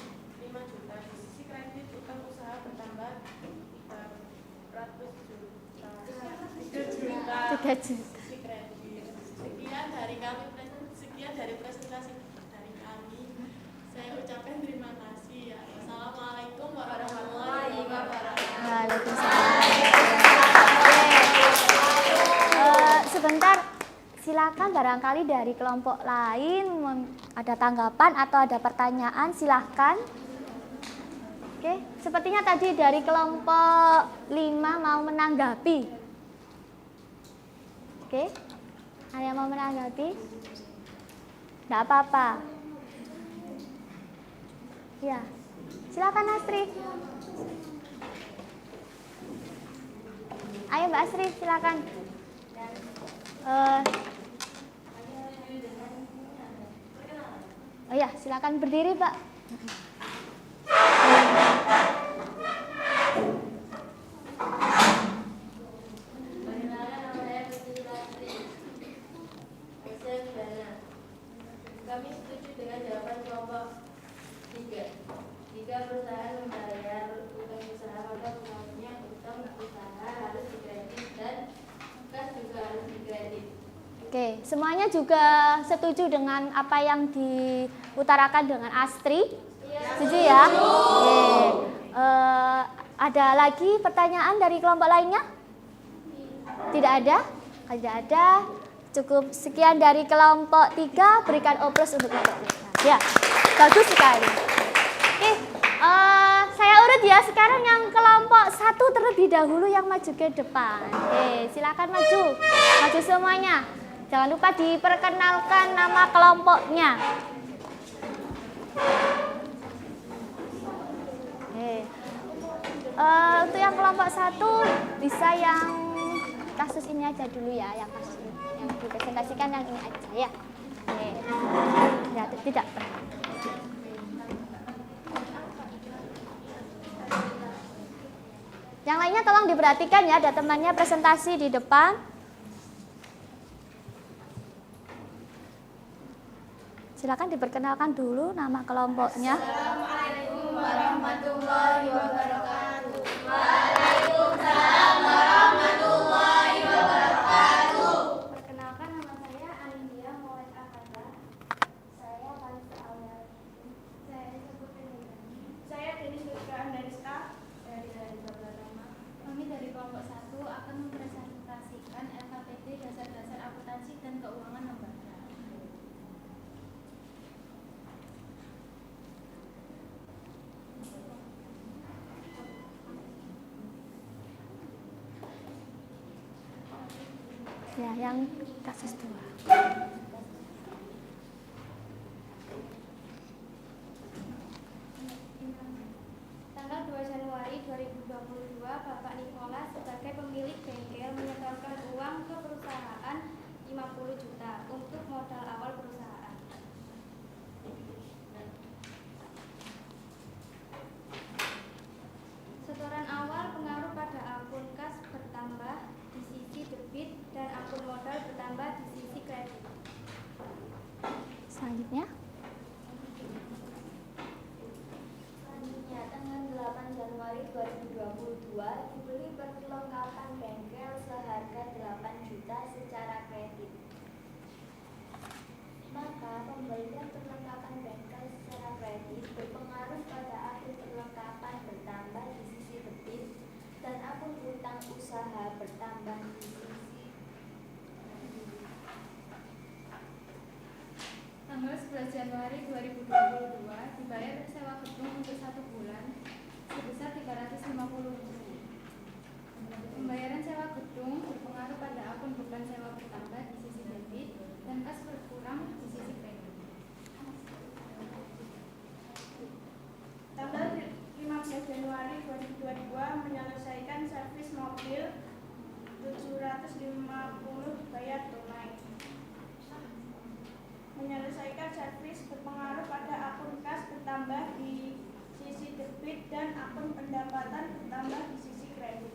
juta, di sisi kredit utang usaha bertambah 300 juta, 3 juta. 3 juta. Sisi kredit. Sekian dari presentasi dari kami. Saya ucapkan terima kasih ya. Assalamualaikum warahmatullahi wabarakatuh. Waalaikumsalam. Sebentar, silakan barangkali dari kelompok lain ada tanggapan atau ada pertanyaan, silahkan. Oke, sepertinya tadi dari kelompok 5 mau menanggapi. Oke, ada yang mau menanggapi? Tidak apa-apa. Ya, silakan Astri. Ayo Mbak Astri, silakan. Oh ya, silakan berdiri, Pak. Kami setuju dengan jawaban kelompok 3. Jika perusahaan membayar utang usaha, maka pengawalnya utang usaha harus dikredit dan kas juga harus dikredit. Oke, semuanya juga setuju dengan apa yang diutarakan dengan Astri? Setuju ya? Oke. Ada lagi pertanyaan dari kelompok lainnya? Tidak ada? Tidak ada. Cukup sekian dari kelompok 3, berikan O+ untuk kelompok 3. Ya, bagus sekali. Oke, saya urut ya. Sekarang yang kelompok 1 terlebih dahulu yang maju ke depan. Oke, silakan maju. Maju semuanya. Jangan lupa diperkenalkan nama kelompoknya. Oke. Untuk yang kelompok 1 bisa yang kasus ini aja dulu ya, yang kasus ini. Yang dipresentasikan yang ini aja ya. Oke. Ya, tidak. Yang lainnya tolong diperhatikan ya, ada temannya presentasi di depan. Silakan diperkenalkan dulu nama kelompoknya. Assalamualaikum warahmatullahi wabarakatuh. Waalaikumsalam warahmatullahi wabarakatuh. Perkenalkan, nama saya Alindia Maulid Akada. Saya Vanessa Aulia. Saya disebut Pendidikan. Saya Denis Rizka Andariska dari Babatama. Kami dari kelompok 1 akan mempresentasikan LKPD dasar-dasar akuntansi dan keuangan lembaga. Ya, yang kasus 2. Tanggal 2 Januari 2022, Bapak Nikolas sebagai pemilik bengkel menyetorkan uang ke perusahaan 50 juta untuk modal awal perusahaan. Setoran awal pengaruh pada akun kas bertambah di sisi debit dan akun modal bertambah di sisi kredit. Selanjutnya. Selanjutnya, tanggal 8 Januari 2022 dibeli perlengkapan bengkel seharga 8 juta secara kredit. Maka pembelian perlengkapan bengkel secara kredit berpengaruh pada akun perlengkapan bertambah di sisi debit dan akun utang usaha bertambah di sisi. Tanggal 11 Januari 2022 dibayar sewa gedung untuk 1 bulan sebesar 350.000. Pembayaran sewa gedung berpengaruh pada akun beban sewa bertambah di sisi debit dan kas berkurang di sisi kredit. Tanggal 15 Januari 2022 menyelesaikan servis mobil 750 bayar tunai. Menyelesaikan servis berpengaruh pada akun kas bertambah di sisi debit dan akun pendapatan bertambah di sisi kredit.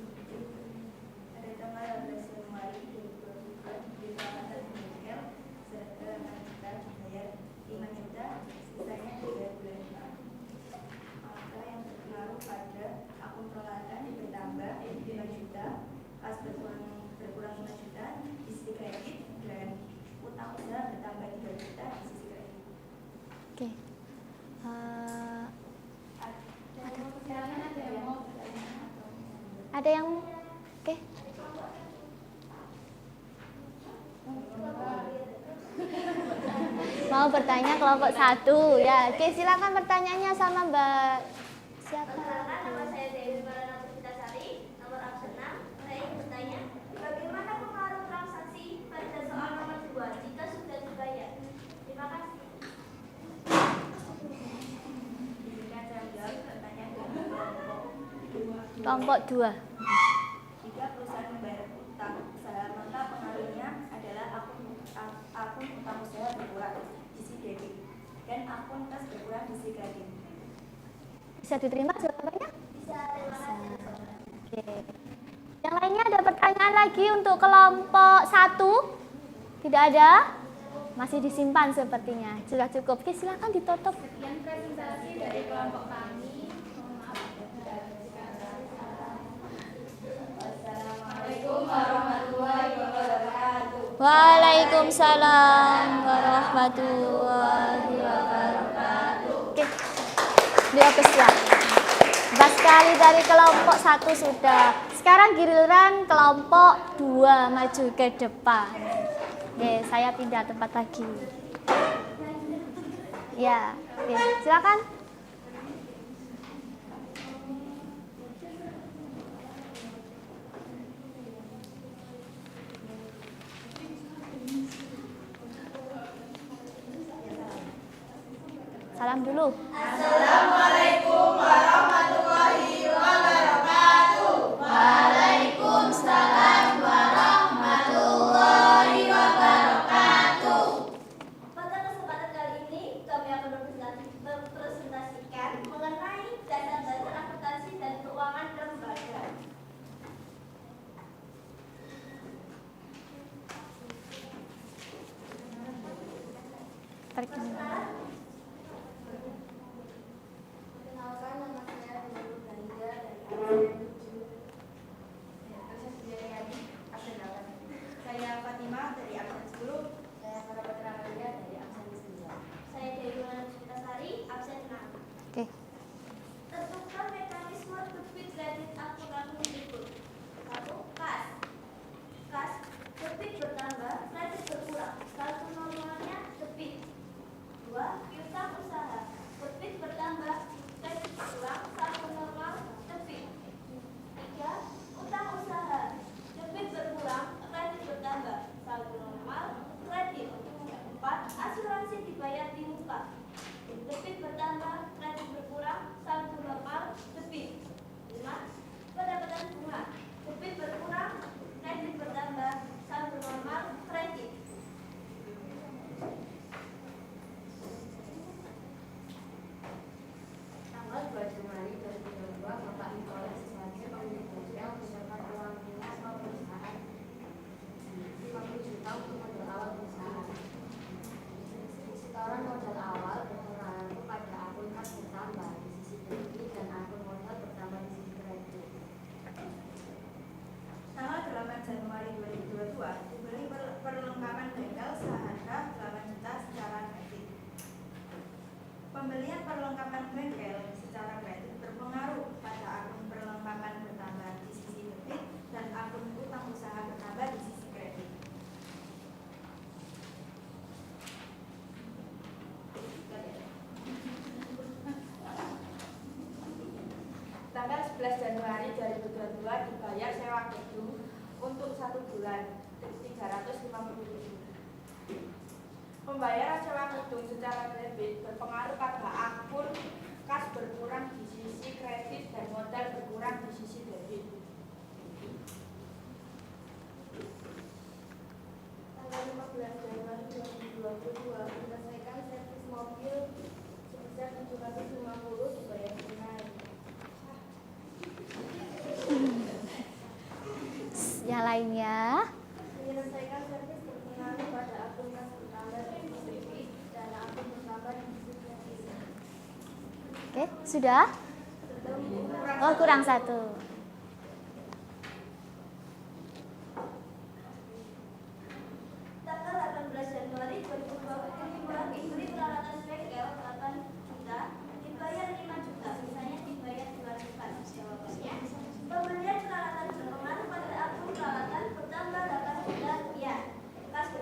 Pada tanggal 12 Januari 2022 dibeli peralatan bengkel seharga 6 juta dibayar 5 juta, sisanya 3 bulan. Maka yang berpengaruh pada akun peralatan bertambah 5 juta, kas berkurang 5 juta di sisi kredit dan utang usaha bertambah 3 juta di sisi kredit. Oke. Ada yang oke. Mau bertanya kelompok 1 ya. Oke, silakan pertanyaannya sama Mbak siapa? Perkenalkan, nama saya Dewi Maulana Puspitasari, nomor absen 6. Saya ingin bertanya, bagaimana pengaruh transaksi pada soal nomor 2 jika sudah dibayar? Terima kasih. Izinkan saya menjawab pertanyaan dari Kelompok 2. Jika perusahaan membayar utang usaha, maka pengaruhnya adalah akun utang usaha berkurang di sisi debit dan akun kas berkurang di sisi kredit. Bisa diterima jawabannya? Bisa, terima kasih. Oke. Yang lainnya ada pertanyaan lagi untuk kelompok 1? Tidak ada? Masih disimpan sepertinya. Sudah cukup. Oke, silakan ditutup. Sekian presentasi dari kelompok kami. Assalamualaikum warahmatullahi wabarakatuh. Waalaikumsalam warahmatullahi wabarakatuh. Oke. Dihapus ya. Bas sekali dari kelompok 1 sudah. Sekarang giliran kelompok 2 maju ke depan. Oke, saya pindah tempat lagi. Ya, oke, silakan. Salam dulu. Assalamualaikum warahmatullahi wabarakatuh. Waalaikumsalam warahmatullahi wabarakatuh. Pada kesempatan kali ini, kami akan mempresentasikan mengenai dasar-dasar akuntansi dan keuangan lembaga. Perkenalkan, nama saya Nurul Dalida dari absen 7. Saya Fatimah dari absen 10. Saya Farah Patra Maria dari absen 9. Saya Dewi Maulana Puspitasari, absen 6. Oke. Tentukan mekanisme debit kredit akun berikut. 1. Kas. Kas debit bertambah, kredit berkurang. Saldo normalnya debit. 2. Piutang usaha. Debit bertambah, kredit berkurang. Saldo normal debit. 3. Utang usaha. Debit berkurang, kredit bertambah. Saldo normal kredit. 4. Asuransi dibayar di muka. Debit bertambah, kredit berkurang, saldo normal debit. 5. Pendapatan bunga. Debit berkurang, kredit bertambah, saldo normal kredit. Tanggal 2 Januari 2022, Bapak Nikolas sebagai pemilik bengkel menyerahkan uang lunas perusahaan 50 juta untuk modal awal perusahaan. Setoran modal awal berpengaruh pada akun kas bertambah di sisi debit dan akun modal bertambah di sisi kredit. Tanggal 8 Januari 2022 dibeli perlengkapan bengkel seharga 8 juta secara kredit. Pembelian perlengkapan bengkel secara kredit berpengaruh pada akun perlengkapan bertambah di sisi debit dan akun utang usaha bertambah di sisi kredit. Tanggal 11 Januari 2022 dibayar sewa gedung untuk 1 bulan 350.000. Pembayaran sewa gedung secara debit berpengaruh pada akun kas berkurang di sisi kredit dan modal berkurang di sisi debit. Tanggal 15 Januari 2022 menyelesaikan servis mobil sebesar 750 dibayar tunai. Yang lainnya. Menyelesaikan servis berpengaruh pada akun kas bertambah di sisi debit dan akun bertambah di sisi kredit. Oke, sudah? Oh, kurang 1. Tanggal 18 Januari 2022 dibeli peralatan bengkel 8 juta, dibayar 5 juta, sisanya dibayar bulan depan. Jawabannya, pembelian peralatan berpengaruh pada akun peralatan bertambah 8 juta rupiah. Kas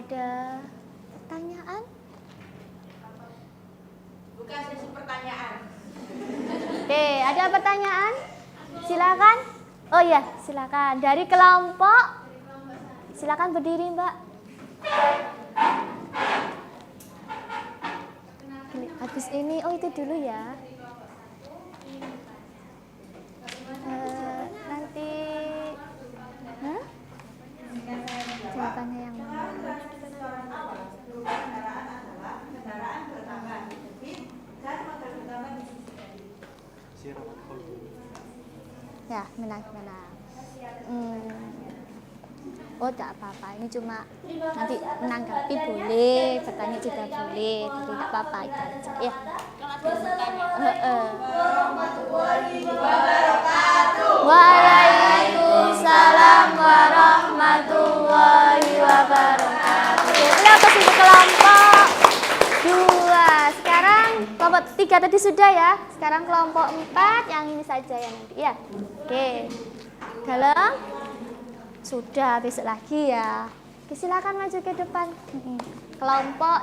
Ada pertanyaan? Buka sesi pertanyaan. Oke, ada pertanyaan? Silakan. Oh iya, silakan. Dari kelompok. Silakan berdiri, Mbak. Habis ini, oh itu dulu ya. Nanti, hah? Jawabannya yang mana? Berupa kendaraan adalah kendaraan bertambah di debit dan modal bertambah di sisi kredit. Ya, benar. Oh, tidak apa-apa. Ini cuma nanti menanggapi boleh, bertanya juga boleh. Jadi tidak apa-apa itu aja ya. Waalaikumsalam warahmatullahi wabarakatuh. Kita ke sini kelompok 2. Sekarang kelompok 3 tadi sudah ya. Sekarang kelompok 4 yang ini saja ya nanti ya. Oke. Dalam sudah, besok lagi ya. Oke, silakan maju ke depan. Kelompok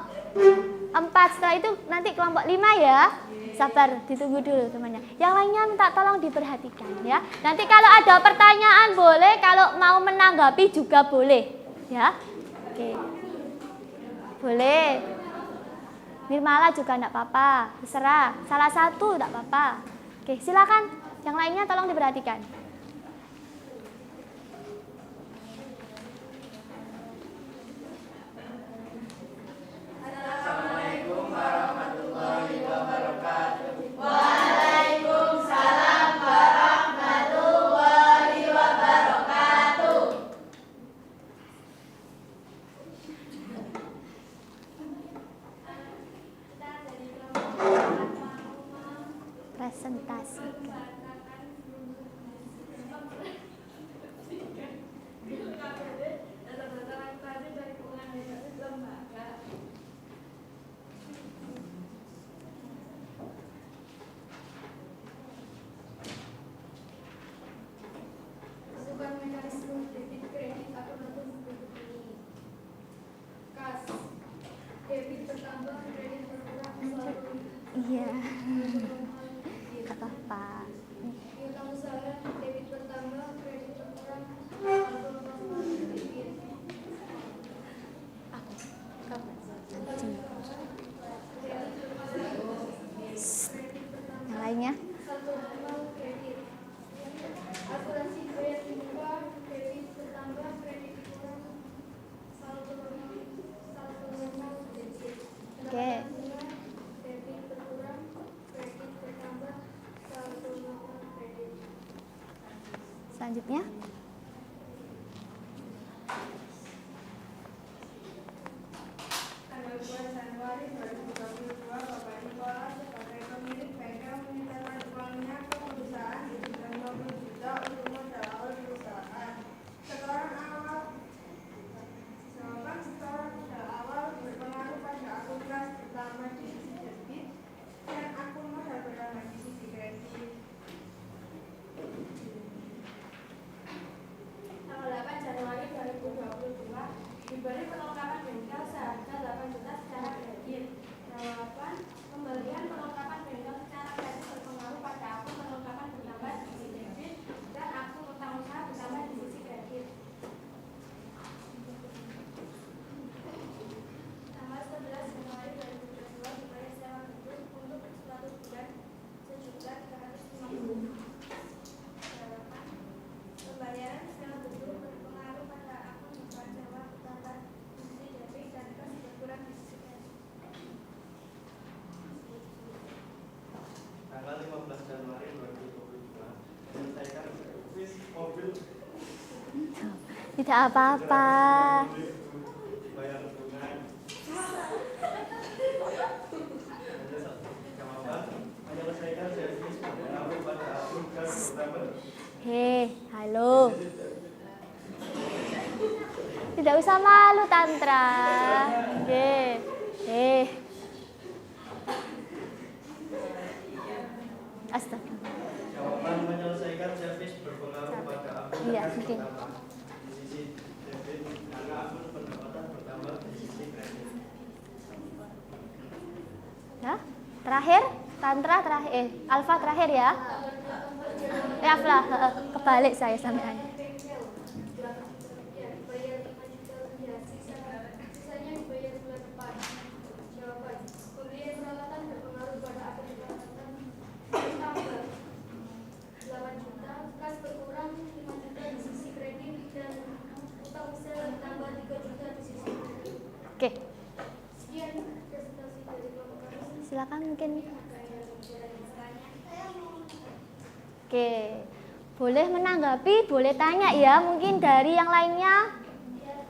4, setelah itu nanti kelompok 5 ya. Sabar, ditunggu dulu temannya. Yang lainnya minta tolong diperhatikan ya. Nanti kalau ada pertanyaan boleh, kalau mau menanggapi juga boleh ya. Oke. Boleh. Nirmala juga enggak apa-apa, terserah. Salah satu enggak apa-apa. Oke, silakan. Yang lainnya tolong diperhatikan. Presentasi. Bukan mekanisme debit kredit atau bentuk begini. Kas debit bertambah, kredit berkurang, selalu Iya. Gak apa-apa. piutang usaha debit bertambah, kredit berkurang, selalu debit. Yang lainnya? Satu normal kredit. Asuransi bayar dibuka, kredit bertambah, kredit kurang, saldo normal debit. Oke. Debit berkurang, kredit bertambah, saldo normal kredit. Selanjutnya. Tanggal 2 Januari 2022, Bapak Nikola sebagai pemilik bengkel menyerahkan uangnya ke perusahaan dengan 20 juta untuk modal awal perusahaan. Setoran modal awal berpengaruh pada akun kas bertambah di sisi debit dan akun modal bertambah di sisi kredit. Tanggal 8 Januari 2022 diberi perlengkapan bengkel seharga 8 juta secara kredit. Jawaban: pembelian perlengkapan bengkel secara kredit berpengaruh pada akun perlengkapan bertambah di sisi debit dan akun utang usaha bertambah di sisi kredit. Tanggal 11 Januari 2022 diberi sewa gedung untuk suatu bulan Rp1.350.000. Jawaban: pembayaran sewa gedung berpengaruh pada akun beban sewa bertambah di sisi debit dan kas berkurang di sisi kredit. Tanggal 15 Januari 2022 menyelesaikan servis mobil Tidak apa-apa. bayar tunai. Jawaban: menyelesaikan servis berpengaruh pada akun kas bertambah. Halo. Tidak usah malu, Tantra. Astaga. Jawaban: menyelesaikan servis berpengaruh pada akun Iya, kas mungkin. bertambah di sisi debit karena akun pendapatan bertambah di Terakhir, Tantra terakhir, Alfa terakhir ya. Alfa, kebalik saya sampean. Bayar 5 juta rupiah, sisanya dibayar bulan depan. Jawaban, pembelian peralatan berpengaruh pada akhir peralatan tambah 8 juta, kas berkurang 5 juta di sisi kredit dan utang usaha tambah 3 juta di sisi kredit. Oke, Sekian presentasi dari kelompok kami. silakan mungkin. Oke, boleh menanggapi, boleh tanya ya. Mungkin dari yang lainnya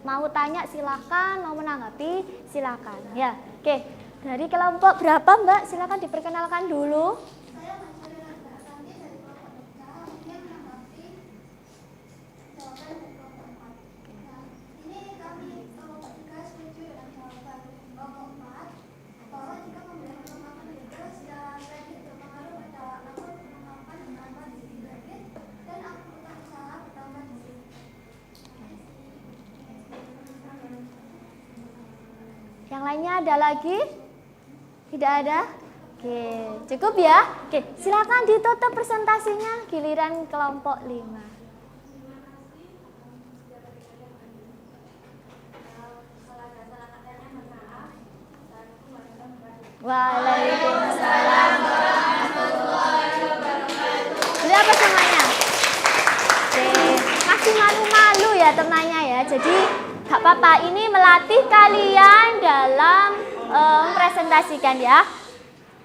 mau tanya silakan, mau menanggapi silakan. Ya, oke. Dari kelompok berapa Mbak? Silakan diperkenalkan dulu. Saya mencari Mbak Santi dari kelompok 3, ingin menanggapi jawaban dari kelompok 4. Nah, ini kami kelompok 3 setuju dengan jawaban kelompok 4 bahwa jika pembelian perlengkapan itu secara kredit berpengaruh pada akun perlengkapan bertambah di sisi kredit dan akun utang usaha bertambah di sisi Yang lainnya ada lagi? Tidak ada? Oke, cukup ya. Oke, silakan ditutup presentasinya, giliran kelompok 5. Waalaikumsalam warahmatullahi wabarakatuh. Boleh apa semuanya? Oke, masih malu-malu ya temannya ya. Jadi gak apa-apa, ini melatih kalian dalam mempresentasikan ya.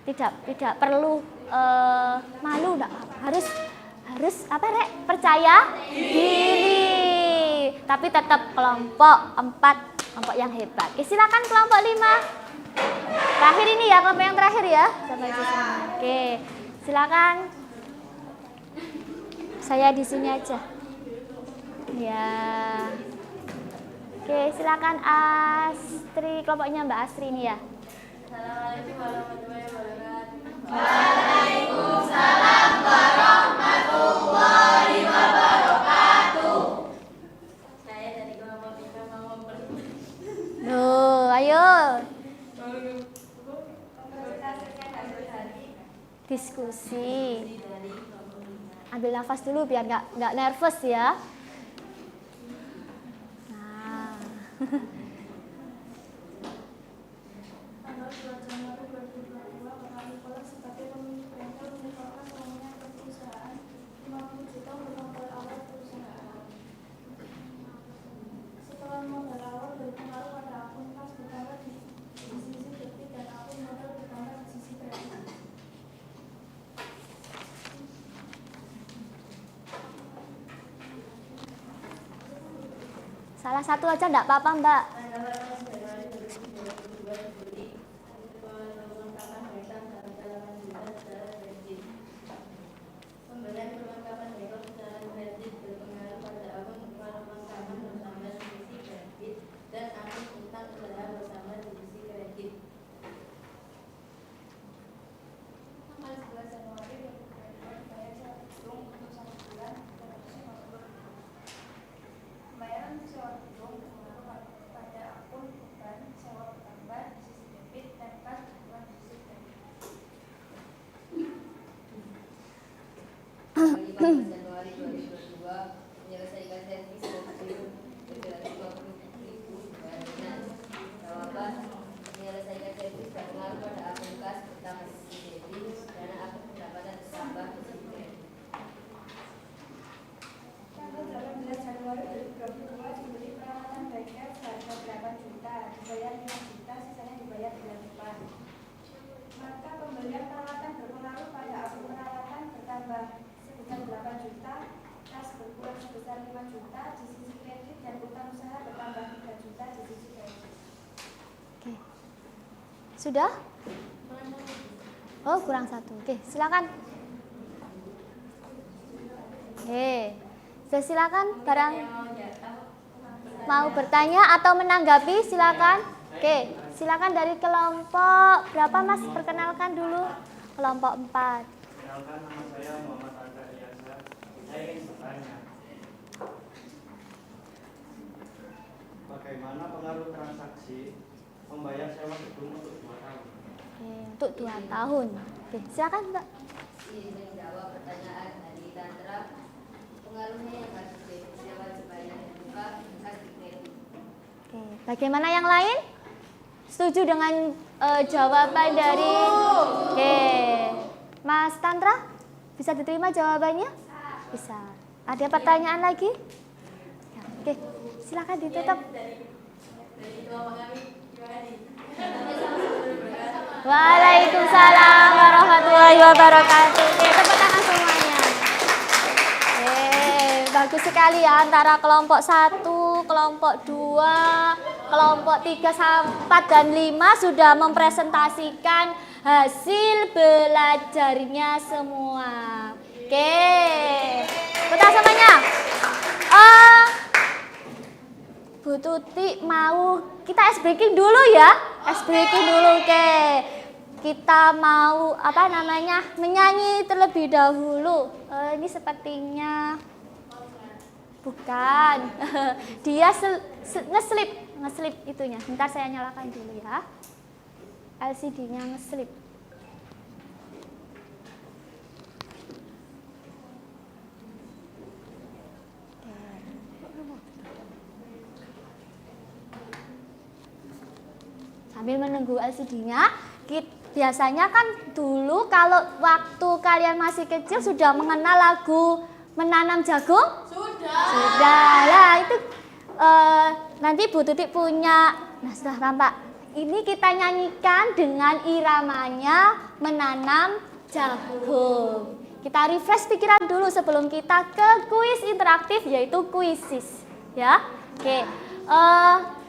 Tidak perlu malu, enggak apa-apa. Harus apa Rek? Percaya diri. Tapi tetap kelompok 4, kelompok yang hebat. Oke, silakan kelompok 5. Terakhir ini ya, kelompok yang terakhir ya. Sampai di sini. Oke, silakan. Saya di sini aja. Ya. Oke, silakan Astri, kelompoknya Mbak Astri ini ya. Assalamualaikum warahmatullahi wabarakatuh. Waalaikumsalam warahmatullahi wabarakatuh. Saya dari kelompok 3 mau memperkenalkan. Loh, ayo. Diskusi. Ambil nafas dulu biar nggak nervous ya. Nah. Tanggal 2 Januari 2022, Coca-Cola sebagai pemilik bengkel menyetorkan uangnya ke perusahaan 50 juta untuk modal awal perusahaan. Setelah modal awal berpengaruh pada akun kas bertambah di sisi debit dan akun modal bertambah di sisi kredit. Salah satu aja enggak apa-apa, Mbak. Pembelian perlengkapan bengkel secara kredit berpengaruh pada akun perlengkapan bersama di sisi kredit dan akun utang usaha bersama di sisi kredit. Tanggal 11 Januari 2022 dibayar sewa gedung untuk 1 bulan 350.000. Pembayaran sewa gedung berpengaruh pada akun beban sewa bertambah di sisi debit dan kas berkurang di sisi kredit. 15 Januari 2022 menyelesaikan servis mobil bergerak 50.000 bayaran. Jawaban, menyelesaikan servis berpengaruh pada akun kas bertambah di sisi debit dan akun pendapatan bertambah di sisi kredit. Tanggal 18 Januari 2022 dibeli peralatan bengkel seharga 8 juta, dibayar 5 juta, sisanya dibayar bulan depan. Maka pembelian peralatan berpengaruh pada akun peralatan bertambah sebesar 8 juta, kas berkurang sebesar 5 juta di sisi kredit dan utang usaha bertambah 3 juta di sisi kredit. Oke. Sudah? Oh, kurang 1. Oke, silakan. Oke. Sudah silakan barang mau bertanya atau menanggapi silakan. Oke, silakan dari kelompok berapa Mas? Perkenalkan dulu. Kelompok 4. Kenalkan, nama saya Muhammad Andra Iyasa. Saya ingin bertanya, bagaimana pengaruh transaksi membayar sewa gedung untuk 2 tahun. Oke, untuk 2 tahun. Oke, silakan Mbak. Menjawab pertanyaan dari Tantra. Pengaruhnya yang harus sewa dibayar dibuka bekas di kredit. Oke, bagaimana yang lain? Setuju dengan jawaban dari Oke. Mas Tantra? Bisa diterima jawabannya? Bisa. Ada pertanyaan lagi? Ya, oke, silakan ditutup. Waalaikumsalam warahmatullahi wabarakatuh. Oke, tepuk tangan semuanya. Bagus sekali ya, antara kelompok 1, kelompok 2, kelompok 3, 4, dan 5 sudah mempresentasikan hasil belajarnya semua. Oke, kita semuanya. Bu Tuti mau kita ice breaking dulu ya, ice breaking dulu. Oke, kita mau menyanyi terlebih dahulu. Ini sepertinya bukan. Dia ngeslip itunya. Bentar saya nyalakan dulu ya. LCD-nya ngeslip. Sambil menunggu LCD-nya, biasanya kan dulu kalau waktu kalian masih kecil sudah mengenal lagu Menanam Jagung? Sudah lah, itu nanti Bu Tuti punya, nah sudah tampak. Ini kita nyanyikan dengan iramanya Menanam Jagung. Kita refresh pikiran dulu sebelum kita ke kuis interaktif, yaitu kuisis. Ya, oke.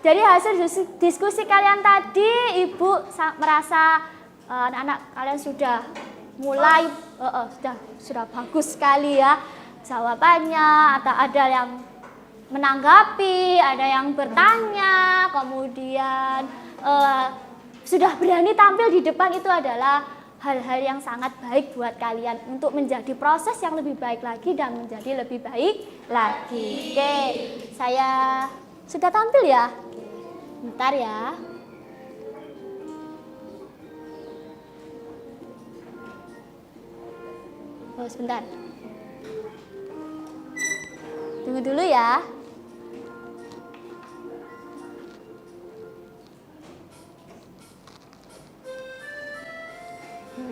Dari hasil diskusi kalian tadi, Ibu merasa anak-anak kalian sudah mulai sudah bagus sekali ya jawabannya, atau ada yang menanggapi, ada yang bertanya, kemudian sudah berani tampil di depan. Itu adalah hal-hal yang sangat baik buat kalian untuk menjadi proses yang lebih baik lagi dan menjadi lebih baik lagi. Oke, saya sudah tampil ya. Bentar ya. Oh, sebentar. Tunggu dulu ya.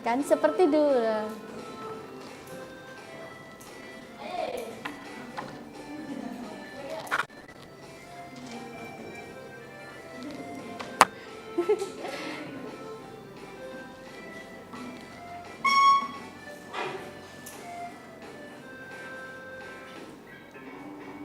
Kan seperti dulu.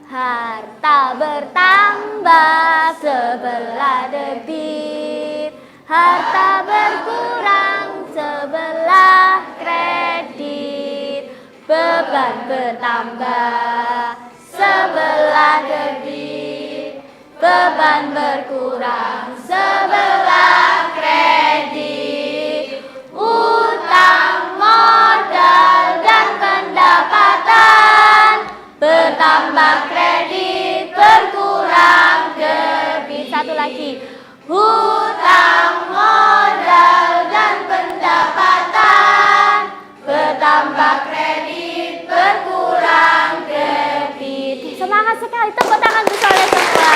Harta bertambah sebelah debit, harta berkurang sebelah kredit, beban bertambah sebelah debit, beban berkurang sebelah kredit, utang modal dan pendapatan bertambah kredit, berkurang debit. Satu lagi. Hutang modal dan pendapatan bertambah kredit, berkurang debit. Semangat sekali, tepuk tangan bersama semua.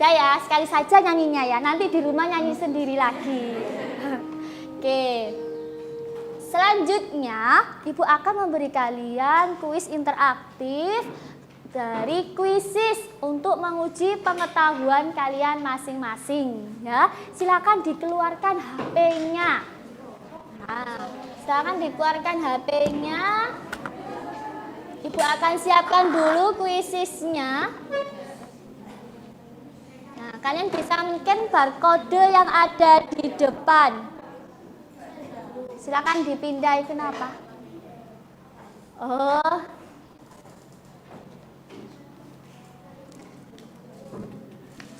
Udah ya, sekali saja nyanyinya ya. Nanti di rumah nyanyi sendiri lagi. Oke. Selanjutnya, Ibu akan memberi kalian kuis interaktif dari kuisis untuk menguji pengetahuan kalian masing-masing. Ya, silakan dikeluarkan HP-nya. Nah, silakan dikeluarkan HP-nya. Ibu akan siapkan dulu kuisisnya. Nah, kalian bisa men-scan barcode yang ada di depan. Silakan dipindai, kenapa? Oh.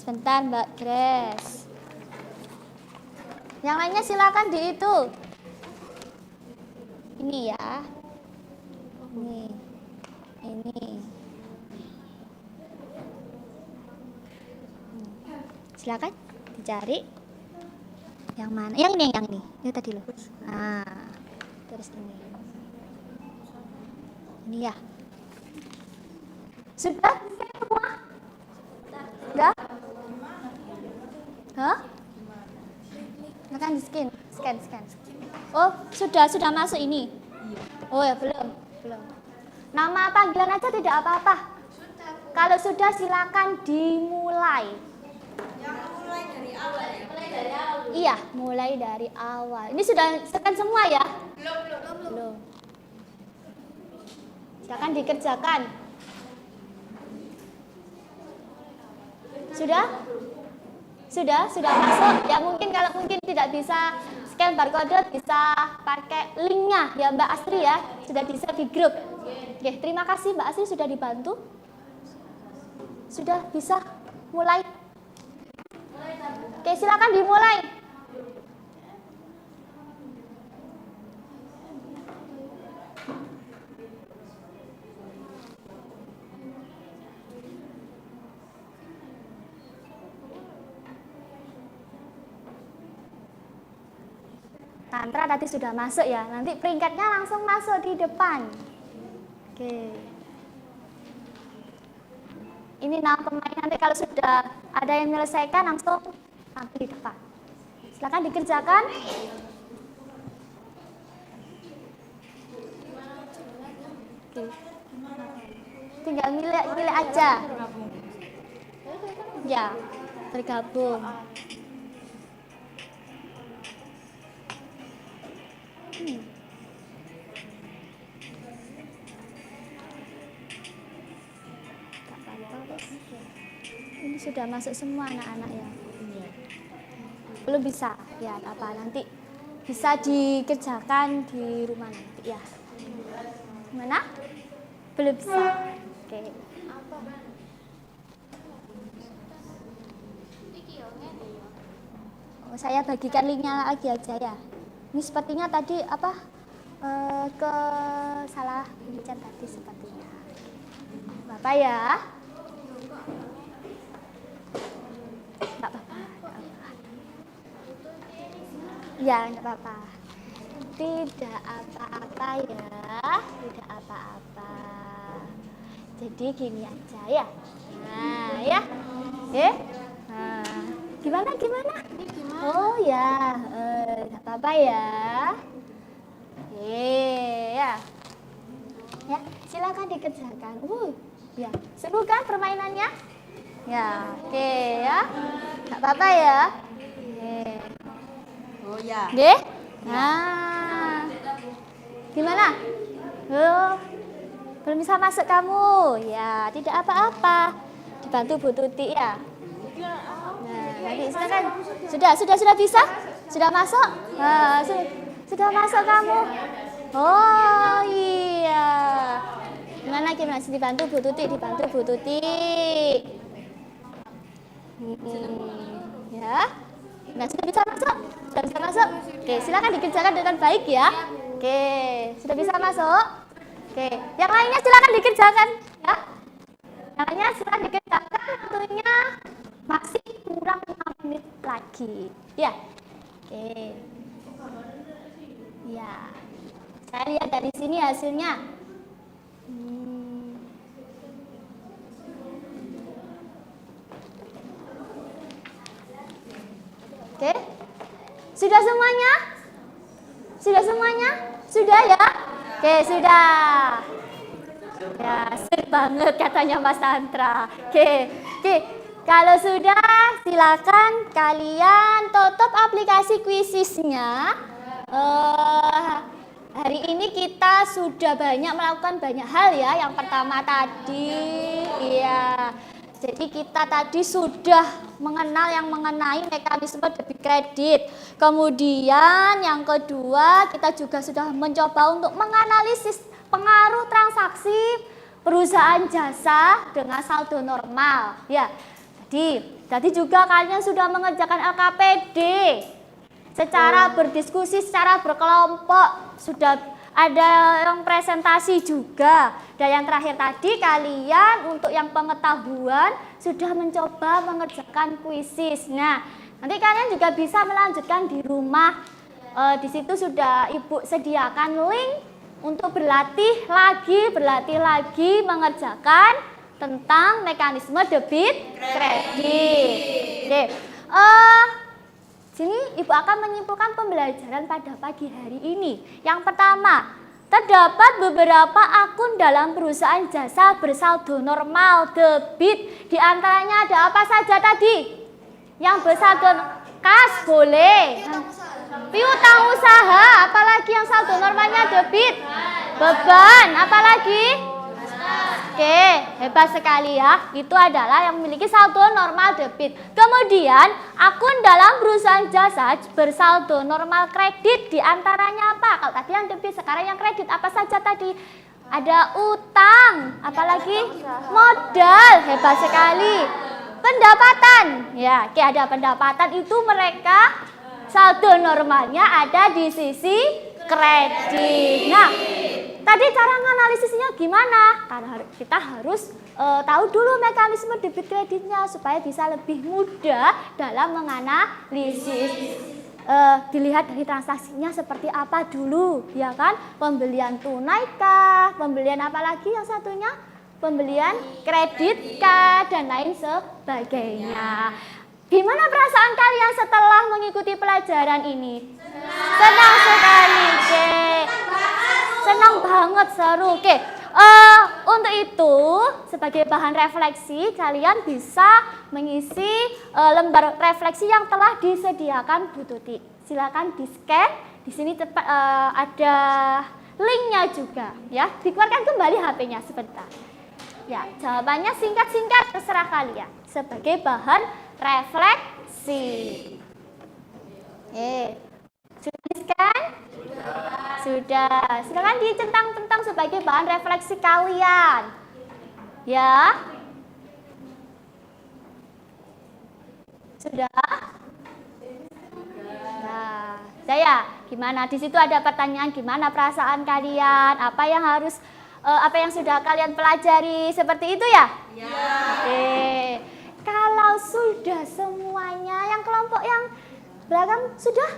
Sebentar Mbak Grace. Yang lainnya silakan di itu. Ini ya. Ini. Silakan dicari. Yang mana? Yang ini, yang ini. Yang tadi loh. Nah, terus ini. Ini ya. Sudah semua? Sudah? Hah? Makan di scan. Oh, sudah masuk ini. Oh ya, belum. Nama panggilan aja tidak apa-apa. Kalau sudah silakan dimulai. Mulai dari awal ya? Iya, mulai dari awal. Ini sudah scan semua ya? Belum. Silakan dikerjakan. Sudah masuk. Ya mungkin kalau tidak bisa scan barcode bisa pakai linknya ya Mbak Astri ya. Sudah bisa di grup. Oke, terima kasih Mbak Astri sudah dibantu. Sudah bisa mulai. Oke, silakan dimulai. Tantra tadi sudah masuk ya, nanti peringkatnya langsung masuk di depan. Oke. Ini nama pemain, nanti kalau sudah ada yang menyelesaikan langsung tampil di depan. Silakan dikerjakan. Oke. Tinggal milih aja. Ya, bergabung. Ini sudah masuk semua anak-anak ya. Belum bisa ya, apa nanti bisa dikerjakan di rumah nanti ya. Mana? Belum bisa. Oke. Oh, saya bagikan linknya lagi aja ya. Ini sepertinya tadi ke salah pencet tadi sepertinya. Bapak ya. Enggak apa-apa. Ya, enggak apa-apa. Tidak apa-apa ya. Tidak apa-apa. Jadi gini aja ya. Nah, ya. Nah, gimana? Oh ya, enggak apa-apa ya. Ya. Ya, silakan dikerjakan. Ya, seru kan permainannya? Ya, oke ya. Enggak apa-apa ya. Oh ya. Oke. Nah. Gimana? Belum bisa masuk kamu. Ya, tidak apa-apa. Dibantu Bu Tuti ya. Nah, nanti silakan. Sudah bisa? Sudah masuk? Nah, sudah masuk kamu? Oh iya. Gimana? Dibantu Bu Tuti. Ya. Nah, sudah bisa masuk? Oke, silakan dikerjakan dengan baik ya. Oke, sudah bisa masuk? Oke, yang lainnya silakan dikerjakan ya. Yang lainnya silakan dikerjakan, waktunya masih kurang 5 menit lagi. Ya. Oke. Ya. Saya lihat dari sini hasilnya. Oke. Sudah semuanya? Sudah ya? Oke, sudah. Ya, seru banget katanya Mas Tantra. Oke. Kalau sudah, silakan kalian tutup aplikasi Quizizz-nya. Hari ini kita sudah melakukan banyak hal ya. Yang pertama tadi, iya. Jadi kita tadi sudah mengenai mekanisme debit kredit. Kemudian yang kedua, kita juga sudah mencoba untuk menganalisis pengaruh transaksi perusahaan jasa dengan saldo normal. Ya, tadi juga kalian sudah mengerjakan LKPD secara berdiskusi, secara berkelompok. Sudah ada yang presentasi juga. Dan yang terakhir tadi kalian untuk yang pengetahuan sudah mencoba mengerjakan kuisis. Nah, nanti kalian juga bisa melanjutkan di rumah. Di situ sudah Ibu sediakan link untuk berlatih lagi mengerjakan tentang mekanisme debit kredit. Oke. Sini Ibu akan menyimpulkan pembelajaran pada pagi hari ini. Yang pertama, terdapat beberapa akun dalam perusahaan jasa bersaldo normal debit. Di antaranya ada apa saja tadi? Yang bersaldo kas boleh. Piutang usaha, apalagi yang saldo normalnya debit? Beban, apalagi? Oke, hebat sekali ya. Itu adalah yang memiliki saldo normal debit. Kemudian, akun dalam perusahaan jasa bersaldo normal kredit. Di antaranya apa? Kalau tadi yang debit, sekarang yang kredit. Apa saja tadi? Ada utang, apalagi modal. Hebat sekali. Pendapatan. Ya, oke, ada pendapatan. Itu mereka saldo normalnya ada di sisi kredit. Nah, tadi cara menganalisisnya gimana? Karena kita harus tahu dulu mekanisme debit kreditnya supaya bisa lebih mudah dalam menganalisis. Dilihat dari transaksinya seperti apa dulu, ya kan? Pembelian tunai kah? Pembelian apa lagi yang satunya? Pembelian kredit kah? Dan lain sebagainya. Gimana perasaan kalian setelah mengikuti pelajaran ini? Senang sekali, oke. Senang banget, seru. Oke, untuk itu sebagai bahan refleksi kalian bisa mengisi lembar refleksi yang telah disediakan Bu Tuti. Silakan di-scan. Di sini ada linknya juga, ya. Dikeluarkan kembali HP-nya sebentar. Ya, jawabannya singkat-singkat terserah kalian sebagai bahan refleksi. Sudah di-scan? Sudah. Silakan dicentang-centang sebagai bahan refleksi kalian. Ya. Sudah? Nah, saya gimana? Di situ ada pertanyaan gimana perasaan kalian? Apa yang sudah kalian pelajari seperti itu ya? Ya. Oke. Kalau sudah semuanya, yang kelompok yang belakang sudah,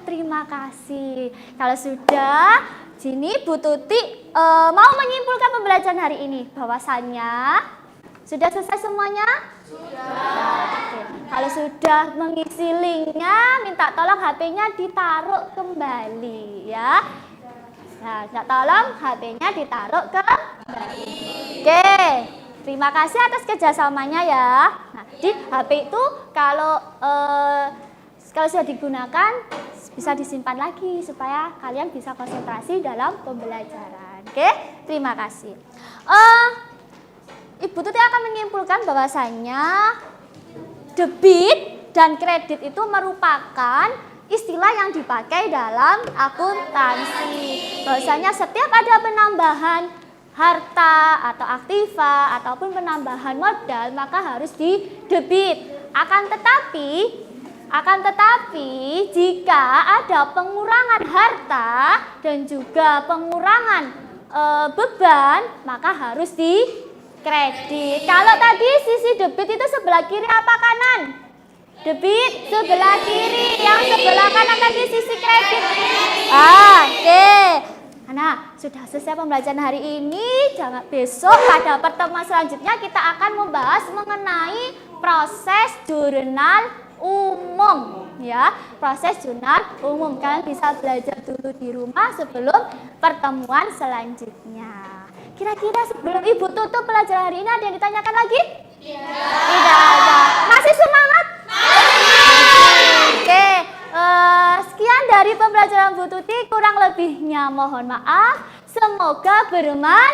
terima kasih. Kalau sudah, sini Bu Tuti mau menyimpulkan pembelajaran hari ini. Bahwasannya, sudah selesai semuanya? Sudah. Oke. Kalau sudah mengisi linknya, minta tolong HP-nya ditaruh kembali ya. Nah, minta tolong HP-nya ditaruh kembali. Oke. Terima kasih atas kerjasamanya ya. Nah, di HP itu kalau sudah digunakan bisa disimpan lagi supaya kalian bisa konsentrasi dalam pembelajaran. Oke, terima kasih. Ibu Tuti akan menyimpulkan bahwasannya debit dan kredit itu merupakan istilah yang dipakai dalam akuntansi. Bahwasanya setiap ada penambahan harta atau aktiva ataupun penambahan modal maka harus didebit. Akan tetapi jika ada pengurangan harta dan juga pengurangan beban maka harus dikredit. Kalau tadi sisi debit itu sebelah kiri apa kanan? Debit sebelah kiri, yang sebelah kanan tadi sisi kredit. Oke. Nah, sudah selesai pembelajaran hari ini. Jangan besok pada pertemuan selanjutnya kita akan membahas mengenai proses jurnal umum, ya. Proses jurnal umum kalian bisa belajar dulu di rumah sebelum pertemuan selanjutnya. Kira-kira sebelum Ibu tutup pelajaran hari ini ada yang ditanyakan lagi? Tidak ada. Masih semangat? Oke. Sekian dari pembelajaran Bu Tuti, kurang lebihnya mohon maaf. Semoga bermanfaat.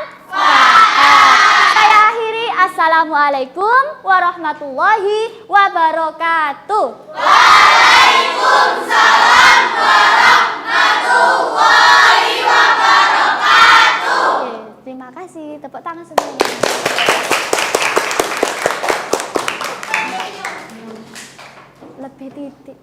Saya akhiri. Assalamualaikum warahmatullahi wabarakatuh. Waalaikumsalam warahmatullahi wabarakatuh. Oke, terima kasih. Tepuk tangan semuanya. Lebih titik.